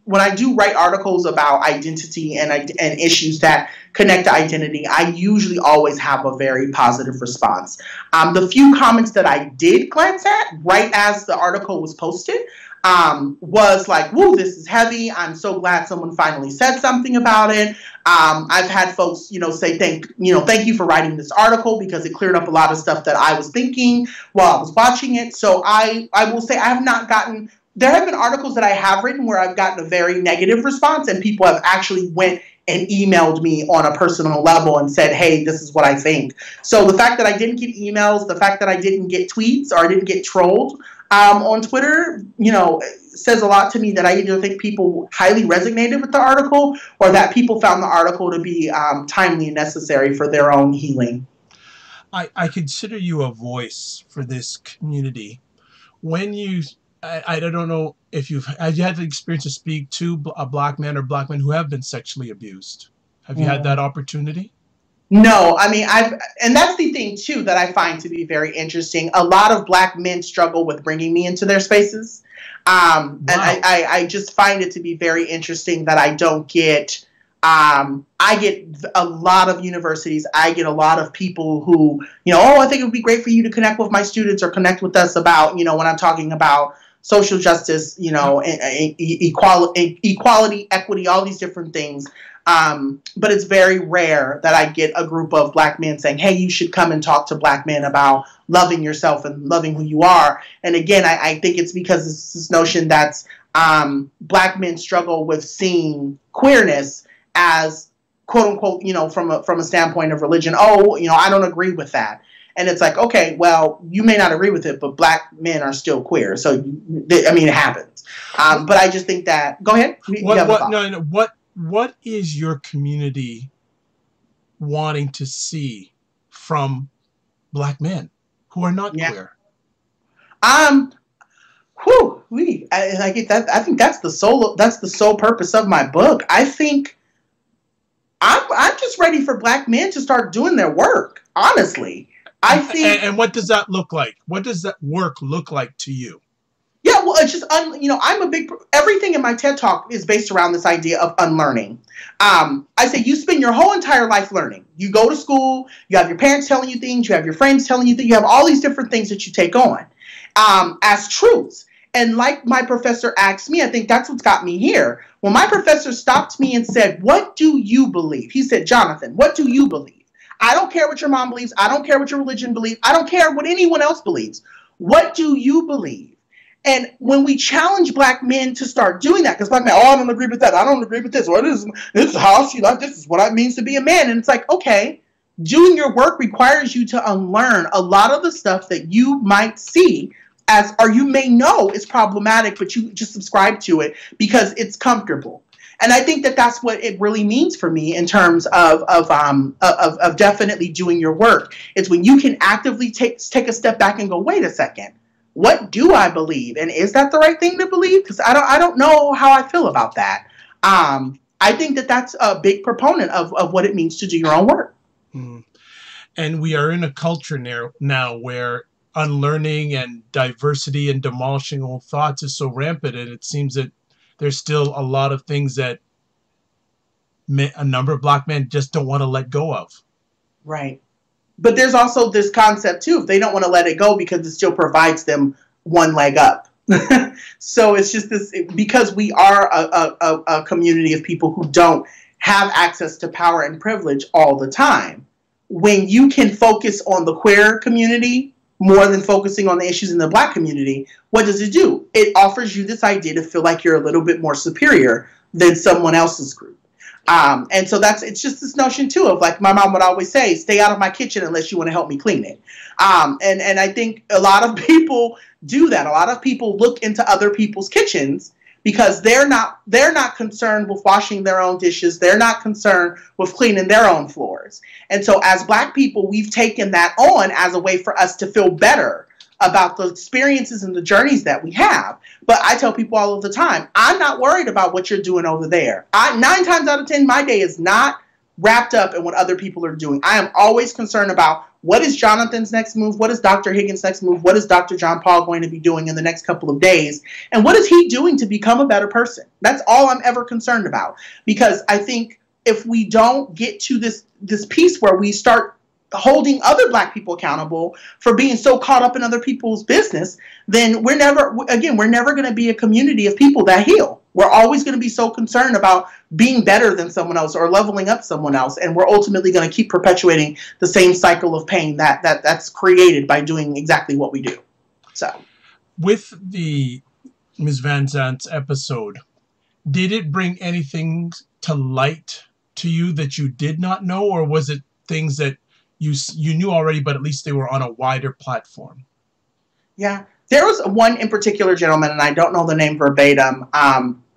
[SPEAKER 2] write articles about identity and issues that connect to identity, I usually always have a very positive response. The few comments that I did glance at right as the article was posted was like, whoa, this is heavy. I'm so glad someone finally said something about it. I've had folks, say thank you for writing this article because it cleared up a lot of stuff that I was thinking while I was watching it. So I will say I have not gotten, there have been articles that I have written where I've gotten a very negative response and people have actually went and emailed me on a personal level and said, hey, this is what I think. So the fact that I didn't get emails, the fact that I didn't get tweets or I didn't get trolled on Twitter, you know, says a lot to me that I either think people highly resonated with the article or that people found the article to be timely and necessary for their own healing.
[SPEAKER 1] I consider you a voice for this community. When you, I don't know if have you had the experience to speak to a Black man or Black men who have been sexually abused? Have you had that opportunity?
[SPEAKER 2] No, I mean, and that's the thing too that I find to be very interesting. A lot of Black men struggle with bringing me into their spaces. Wow. And I just find it to be very interesting that I don't get, I get a lot of universities, I get a lot of people who, you know, oh, I think it would be great for you to connect with my students or connect with us about, you know, when I'm talking about social justice, you know, equality, equity, all these different things. But it's very rare that I get a group of Black men saying, hey, you should come and talk to Black men about loving yourself and loving who you are. And again, I think it's because it's this notion that Black men struggle with seeing queerness as, quote unquote, you know, from a standpoint of religion. Oh, you know, I don't agree with that. And it's like, okay, well, you may not agree with it, but Black men are still queer. So, I mean, it happens. But I just think that, go ahead.
[SPEAKER 1] What is your community wanting to see from Black men who are not queer?
[SPEAKER 2] I get that. I think that's the sole purpose of my book. I think I'm just ready for Black men to start doing their work. Honestly, I think.
[SPEAKER 1] And what does that look like? What does that work look like to you?
[SPEAKER 2] Yeah, well, it's just, you know, everything in my TED Talk is based around this idea of unlearning. I say you spend your whole entire life learning. You go to school, you have your parents telling you things, you have your friends telling you things, you have all these different things that you take on as truths. And like my professor asked me, I think that's what's got me here. When my professor stopped me and said, what do you believe? He said, Jonathan, what do you believe? I don't care what your mom believes. I don't care what your religion believes. I don't care what anyone else believes. What do you believe? And when we challenge Black men to start doing that, because Black men, oh, I don't agree with that. I don't agree with this. Or this is how she like. This is what it means to be a man. And it's like, okay, doing your work requires you to unlearn a lot of the stuff that you might see as, or you may know is problematic, but you just subscribe to it because it's comfortable. And I think that that's what it really means for me in terms of definitely doing your work. It's when you can actively take a step back and go, wait a second. What do I believe? And is that the right thing to believe? Because I don't know how I feel about that. I think that that's a big proponent of what it means to do your own work.
[SPEAKER 1] Mm. And we are in a culture now where unlearning and diversity and demolishing old thoughts is so rampant. And it seems that there's still a lot of things that a number of Black men just don't want to let go of.
[SPEAKER 2] Right. But there's also this concept, too, if they don't want to let it go because it still provides them one leg up. So it's just this, because we are a community of people who don't have access to power and privilege all the time. When you can focus on the queer community more than focusing on the issues in the Black community, what does it do? It offers you this idea to feel like you're a little bit more superior than someone else's group. And so it's just this notion too of, like my mom would always say, stay out of my kitchen unless you want to help me clean it. And I think a lot of people do that. A lot of people look into other people's kitchens because they're not concerned with washing their own dishes. They're not concerned with cleaning their own floors. And so as Black people, we've taken that on as a way for us to feel better about the experiences and the journeys that we have. But I tell people all of the time, I'm not worried about what you're doing over there. 9 times out of 10, my day is not wrapped up in what other people are doing. I am always concerned about what is Jonathan's next move? What is Dr. Higgins' next move? What is Dr. John Paul going to be doing in the next couple of days? And what is he doing to become a better person? That's all I'm ever concerned about. Because I think if we don't get to this piece where we start holding other Black people accountable for being so caught up in other people's business, then we're never going to be a community of people that heal. We're always going to be so concerned about being better than someone else or leveling up someone else. And we're ultimately going to keep perpetuating the same cycle of pain that's created by doing exactly what we do. So
[SPEAKER 1] with the Ms. Van Zant's episode, did it bring anything to light to you that you did not know, or was it things that you knew already, but at least they were on a wider platform?
[SPEAKER 2] Yeah. There was one in particular gentleman, and I don't know the name verbatim.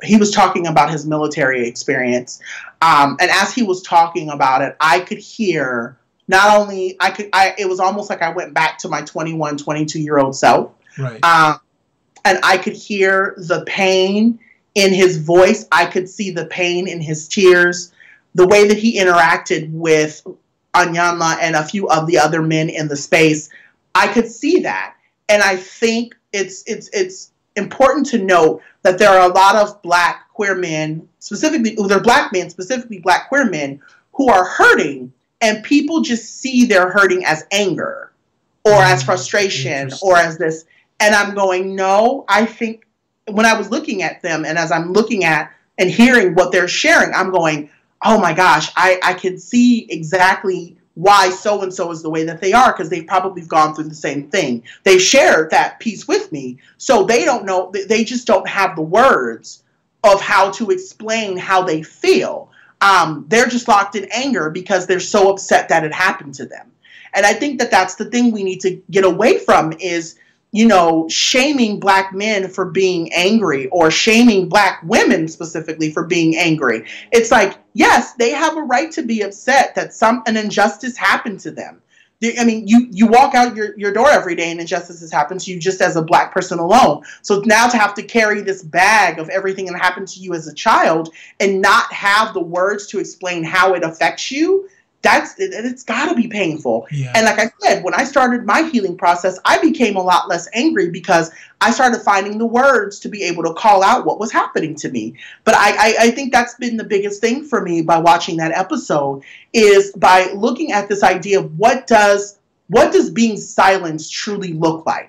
[SPEAKER 2] He was talking about his military experience. And as he was talking about it, I could hear not only, it was almost like I went back to my 21, 22-year-old self.
[SPEAKER 1] Right.
[SPEAKER 2] And I could hear the pain in his voice. I could see the pain in his tears, the way that he interacted with Anyanla and a few of the other men in the space. I could see that. And I think it's important to note that there are a lot of Black queer men, specifically, they're Black men, specifically Black queer men, who are hurting, and people just see their hurting as anger or as frustration or as this. And I'm going, no, I think when I was looking at them, and as I'm looking at and hearing what they're sharing, I'm going, oh my gosh, I can see exactly why so-and-so is the way that they are, because they've probably gone through the same thing. They've shared that piece with me, so they don't know, they just don't have the words of how to explain how they feel. They're just locked in anger because they're so upset that it happened to them. And I think that that's the thing we need to get away from is, you know, shaming Black men for being angry, or shaming Black women specifically for being angry. It's like, yes, they have a right to be upset that an injustice happened to them. I mean, you walk out your door every day and injustices happen to you just as a Black person alone. So now to have to carry this bag of everything that happened to you as a child and not have the words to explain how it affects you, it's got to be painful. Yeah. And like I said, when I started my healing process, I became a lot less angry because I started finding the words to be able to call out what was happening to me. But I think that's been the biggest thing for me by watching that episode, is by looking at this idea of what does being silenced truly look like?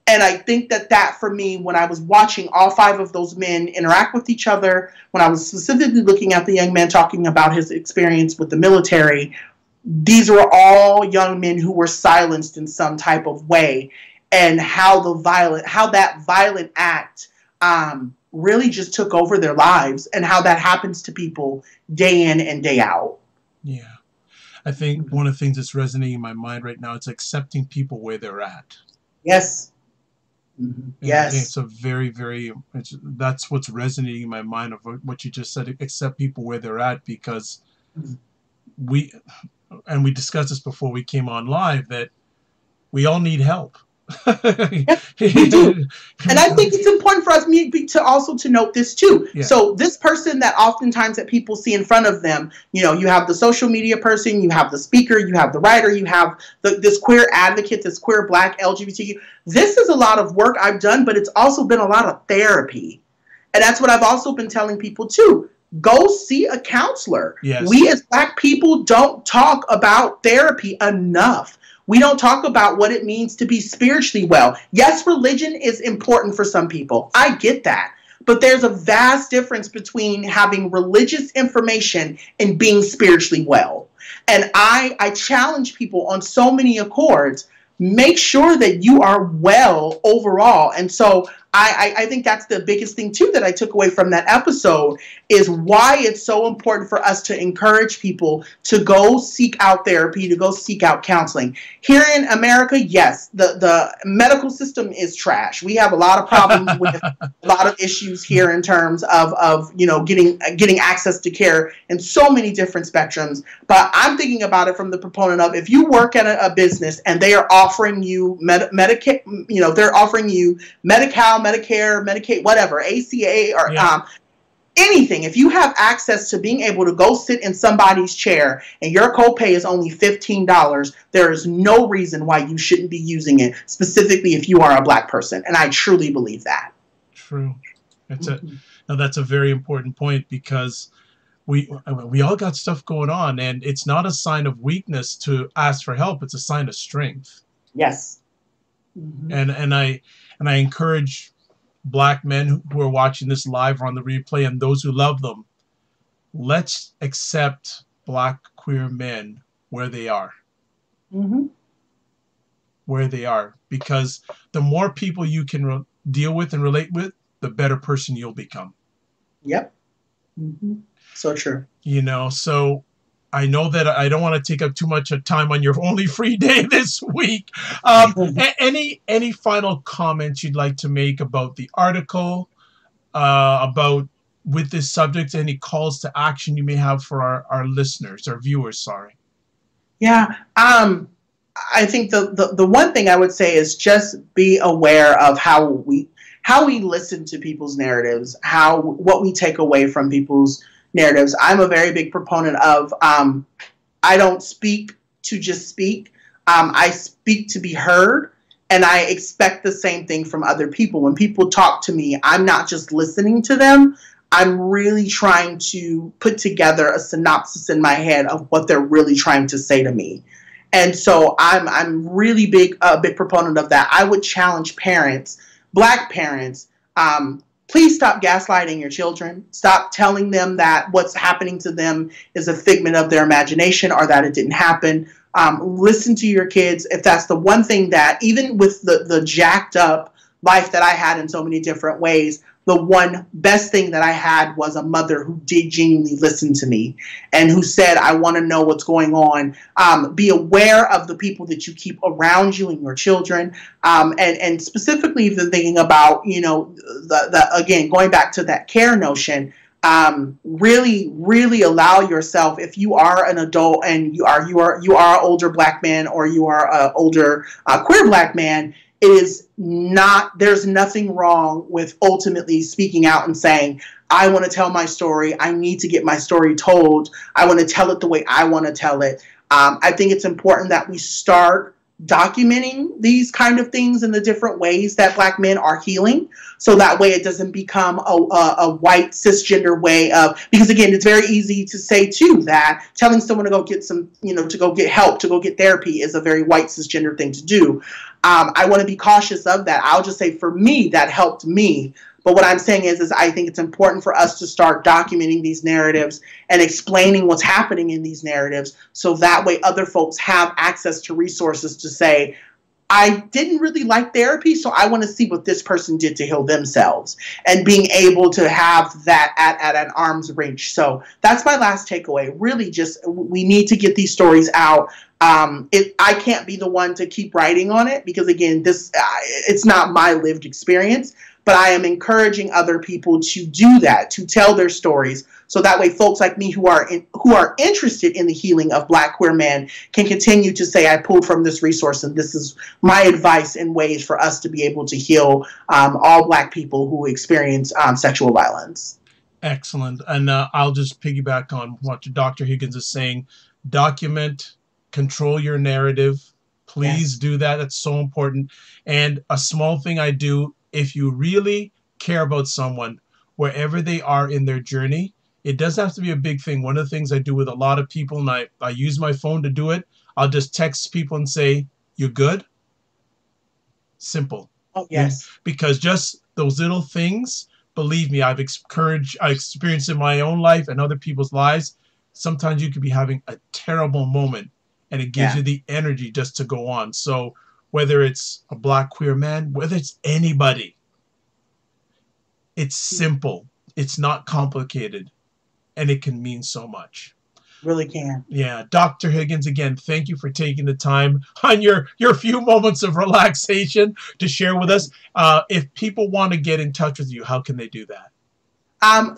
[SPEAKER 2] And I think that for me, when I was watching all 5 of those men interact with each other, when I was specifically looking at the young man talking about his experience with the military, these were all young men who were silenced in some type of way, and how that violent act really just took over their lives, and how that happens to people day in and day out.
[SPEAKER 1] Yeah. I think one of the things that's resonating in my mind right now is accepting people where they're at.
[SPEAKER 2] Yes. Mm-hmm. Yes.
[SPEAKER 1] I think it's a very, very, that's what's resonating in my mind of what you just said, accept people where they're at, because we discussed this before we came on live, that we all need help.
[SPEAKER 2] Yeah, we do. And I think it's important for us to also to note this too. Yeah. So this person that oftentimes that people see in front of them, you know, you have the social media person, you have the speaker, you have the writer, you have this queer advocate, this queer Black LGBTQ. This is a lot of work I've done, but it's also been a lot of therapy. And that's what I've also been telling people too. Go see a counselor. Yes. We as Black people don't talk about therapy enough. We don't talk about what it means to be spiritually well. Yes, religion is important for some people. I get that. But there's a vast difference between having religious information and being spiritually well. And I challenge people on so many accords, make sure that you are well overall. And so I think that's the biggest thing too that I took away from that episode, is why it's so important for us to encourage people to go seek out therapy, to go seek out counseling. Here in America, yes, the medical system is trash. We have a lot of problems with a lot of issues here in terms of you know, getting access to care in so many different spectrums. But I'm thinking about it from the proponent of, if you work at a business and they are offering you Medicare, you know, they're offering you Medi-Cal, Medicare, Medicaid, whatever, ACA, or anything. If you have access to being able to go sit in somebody's chair and your copay is only $15, there is no reason why you shouldn't be using it, specifically if you are a Black person. And I truly believe that.
[SPEAKER 1] True. That's a very important point, because we all got stuff going on, and it's not a sign of weakness to ask for help. It's a sign of strength.
[SPEAKER 2] Yes.
[SPEAKER 1] And I encourage Black men who are watching this live or on the replay, and those who love them, let's accept Black queer men where they are. Where they are. Because the more people you can deal with and relate with, the better person you'll become.
[SPEAKER 2] Yep. Mm-hmm. So true.
[SPEAKER 1] You know, so I know that I don't want to take up too much of time on your only free day this week. Any final comments you'd like to make about the article, about with this subject, any calls to action you may have for our listeners, our viewers, sorry.
[SPEAKER 2] Yeah. I think the one thing I would say is just be aware of how we listen to people's narratives, what we take away from people's narratives. I'm a very big proponent of I don't speak to just speak. I speak to be heard, and I expect the same thing from other people. When people talk to me, I'm not just listening to them. I'm really trying to put together a synopsis in my head of what they're really trying to say to me. And so I'm really a big proponent of that. I would challenge parents, Black parents, please stop gaslighting your children. Stop telling them that what's happening to them is a figment of their imagination or that it didn't happen. Listen to your kids. If that's the one thing that, even with the jacked up life that I had in so many different ways, the one best thing that I had was a mother who did genuinely listen to me and who said, I want to know what's going on. Be aware of the people that you keep around you and your children. And specifically even thinking about, you know, again, going back to that care notion, really, really allow yourself, if you are an adult and you are an older Black man or you are an older queer Black man, it is not, there's nothing wrong with ultimately speaking out and saying, I want to tell my story. I need to get my story told. I want to tell it the way I want to tell it. I think it's important that we start documenting these kind of things in the different ways that Black men are healing. So that way it doesn't become a white cisgender way of, because again, it's very easy to say too that telling someone to go get some, you know, to go get help, to go get therapy is a very white cisgender thing to do. I want to be cautious of that. I'll just say for me, that helped me. But what I'm saying is I think it's important for us to start documenting these narratives and explaining what's happening in these narratives so that way other folks have access to resources to say, I didn't really like therapy, so I want to see what this person did to heal themselves, and being able to have that at an arm's reach. So that's my last takeaway. Really just, we need to get these stories out. I can't be the one to keep writing on it because again, it's not my lived experience, but I am encouraging other people to do that, to tell their stories. So that way folks like me who are interested in the healing of Black queer men can continue to say, I pulled from this resource and this is my advice and ways for us to be able to heal all Black people who experience sexual violence.
[SPEAKER 1] Excellent. And I'll just piggyback on what Dr. Higgins is saying. Document, control your narrative. Please do that. That's so important. And a small thing I do, if you really care about someone, wherever they are in their journey, it doesn't have to be a big thing. One of the things I do with a lot of people, and I use my phone to do it, I'll just text people and say, you good? Simple.
[SPEAKER 2] Oh, yes.
[SPEAKER 1] Because just those little things, believe me, I've experienced in my own life and other people's lives. Sometimes you could be having a terrible moment and it gives you the energy just to go on. So whether it's a Black queer man, whether it's anybody, it's simple. It's not complicated. And it can mean so much.
[SPEAKER 2] Really can.
[SPEAKER 1] Yeah. Dr. Higgins, again, thank you for taking the time on your few moments of relaxation to share with us. If people want to get in touch with you, how can they do that?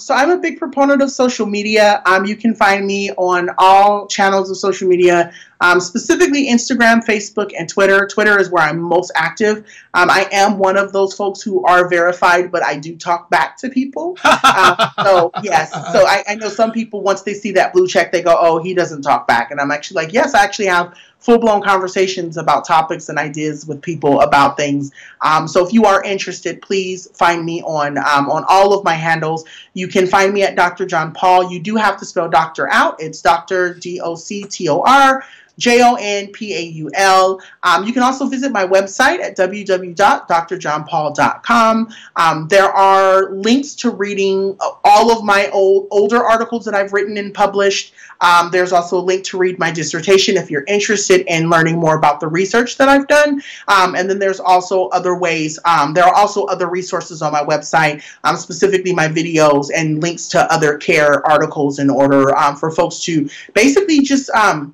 [SPEAKER 2] So I'm a big proponent of social media. You can find me on all channels of social media, specifically Instagram, Facebook, and Twitter. Twitter is where I'm most active. I am one of those folks who are verified, but I do talk back to people. So yes, so I know some people, once they see that blue check, they go, oh, he doesn't talk back. And I'm actually like, yes, I actually have full-blown conversations about topics and ideas with people about things. So if you are interested, please find me on all of my handles. You can find me at Dr. John Paul. You do have to spell doctor out. It's Dr. D-O-C-T-O-R. JONPAUL. You can also visit my website at www.drjohnpaul.com. There are links to reading all of my older articles that I've written and published. There's also a link to read my dissertation if you're interested in learning more about the research that I've done. And then there's also other ways. There are also other resources on my website, specifically my videos and links to other care articles in order for folks to basically just,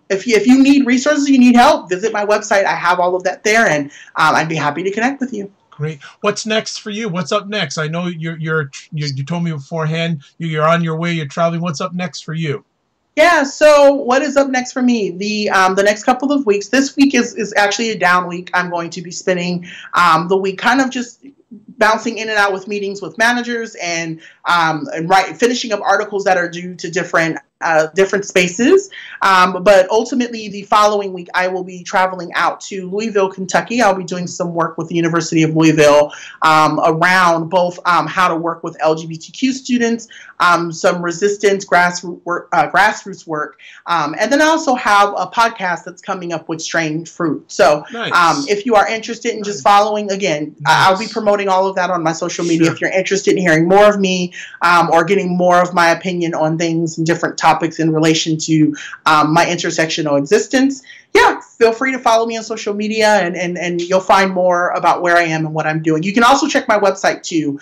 [SPEAKER 2] if you need resources, you need help, visit my website. I have all of that there, and I'd be happy to connect with you.
[SPEAKER 1] Great. What's next for you? What's up next? I know you told me beforehand you're on your way. You're traveling. What's up next for you?
[SPEAKER 2] Yeah, so what is up next for me? The next couple of weeks. This week is actually a down week. I'm going to be spending the week kind of just bouncing in and out with meetings with managers and finishing up articles that are due to different spaces. But ultimately, the following week, I will be traveling out to Louisville, Kentucky. I'll be doing some work with the University of Louisville around both how to work with LGBTQ students, some resistance grassroots work, and then I also have a podcast that's coming up with Strange Fruit. So nice. If you are interested in just following, again, nice. I'll be promoting all of that on my social media. Sure. If you're interested in hearing more of me or getting more of my opinion on things and different topics in relation to my intersectional existence, yeah, feel free to follow me on social media, and you'll find more about where I am and what I'm doing. You can also check my website too.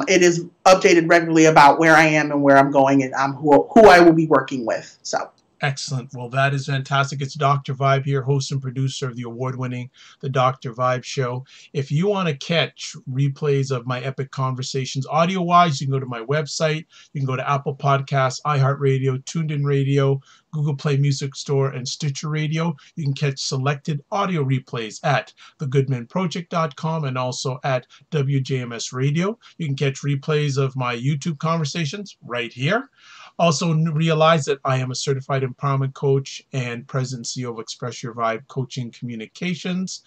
[SPEAKER 2] It is updated regularly about where I am and where I'm going, and who I will be working with. So.
[SPEAKER 1] Excellent. Well, that is fantastic. It's Dr. Vibe here, host and producer of the award-winning The Dr. Vibe Show. If you want to catch replays of my epic conversations audio-wise, you can go to my website. You can go to Apple Podcasts, iHeartRadio, TuneIn Radio, Google Play Music Store, and Stitcher Radio. You can catch selected audio replays at thegoodmanproject.com and also at WJMS Radio. You can catch replays of my YouTube conversations right here. Also realize that I am a certified empowerment coach and president and CEO of Express Your Vibe Coaching Communications.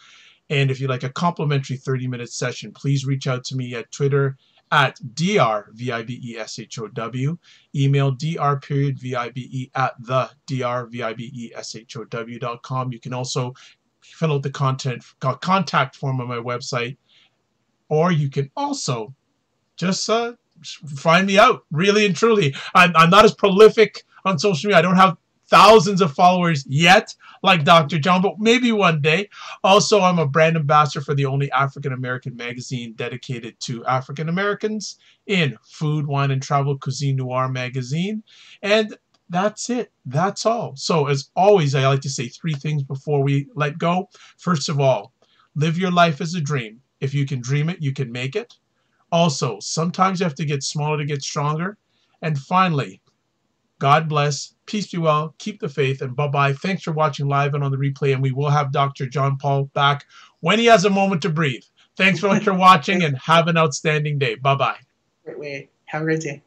[SPEAKER 1] And if you'd like a complimentary 30-minute session, please reach out to me at Twitter at drvibeshow, email dr.vibe at the drvibeshow.com. You can also fill out the contact form on my website, or you can also just find me out, really and truly. I'm not as prolific on social media. I don't have thousands of followers yet, like Dr. John, but maybe one day. Also, I'm a brand ambassador for the only African-American magazine dedicated to African Americans in Food, Wine, and Travel, Cuisine Noir magazine. And that's it. That's all. So as always, I like to say 3 things before we let go. First of all, live your life as a dream. If you can dream it, you can make it. Also, sometimes you have to get smaller to get stronger. And finally, God bless, peace be well, keep the faith, and bye-bye. Thanks for watching live and on the replay, and we will have Dr. John Paul back when he has a moment to breathe. Thanks so much for watching, and have an outstanding day. Bye-bye.
[SPEAKER 2] Great way. Have a great day.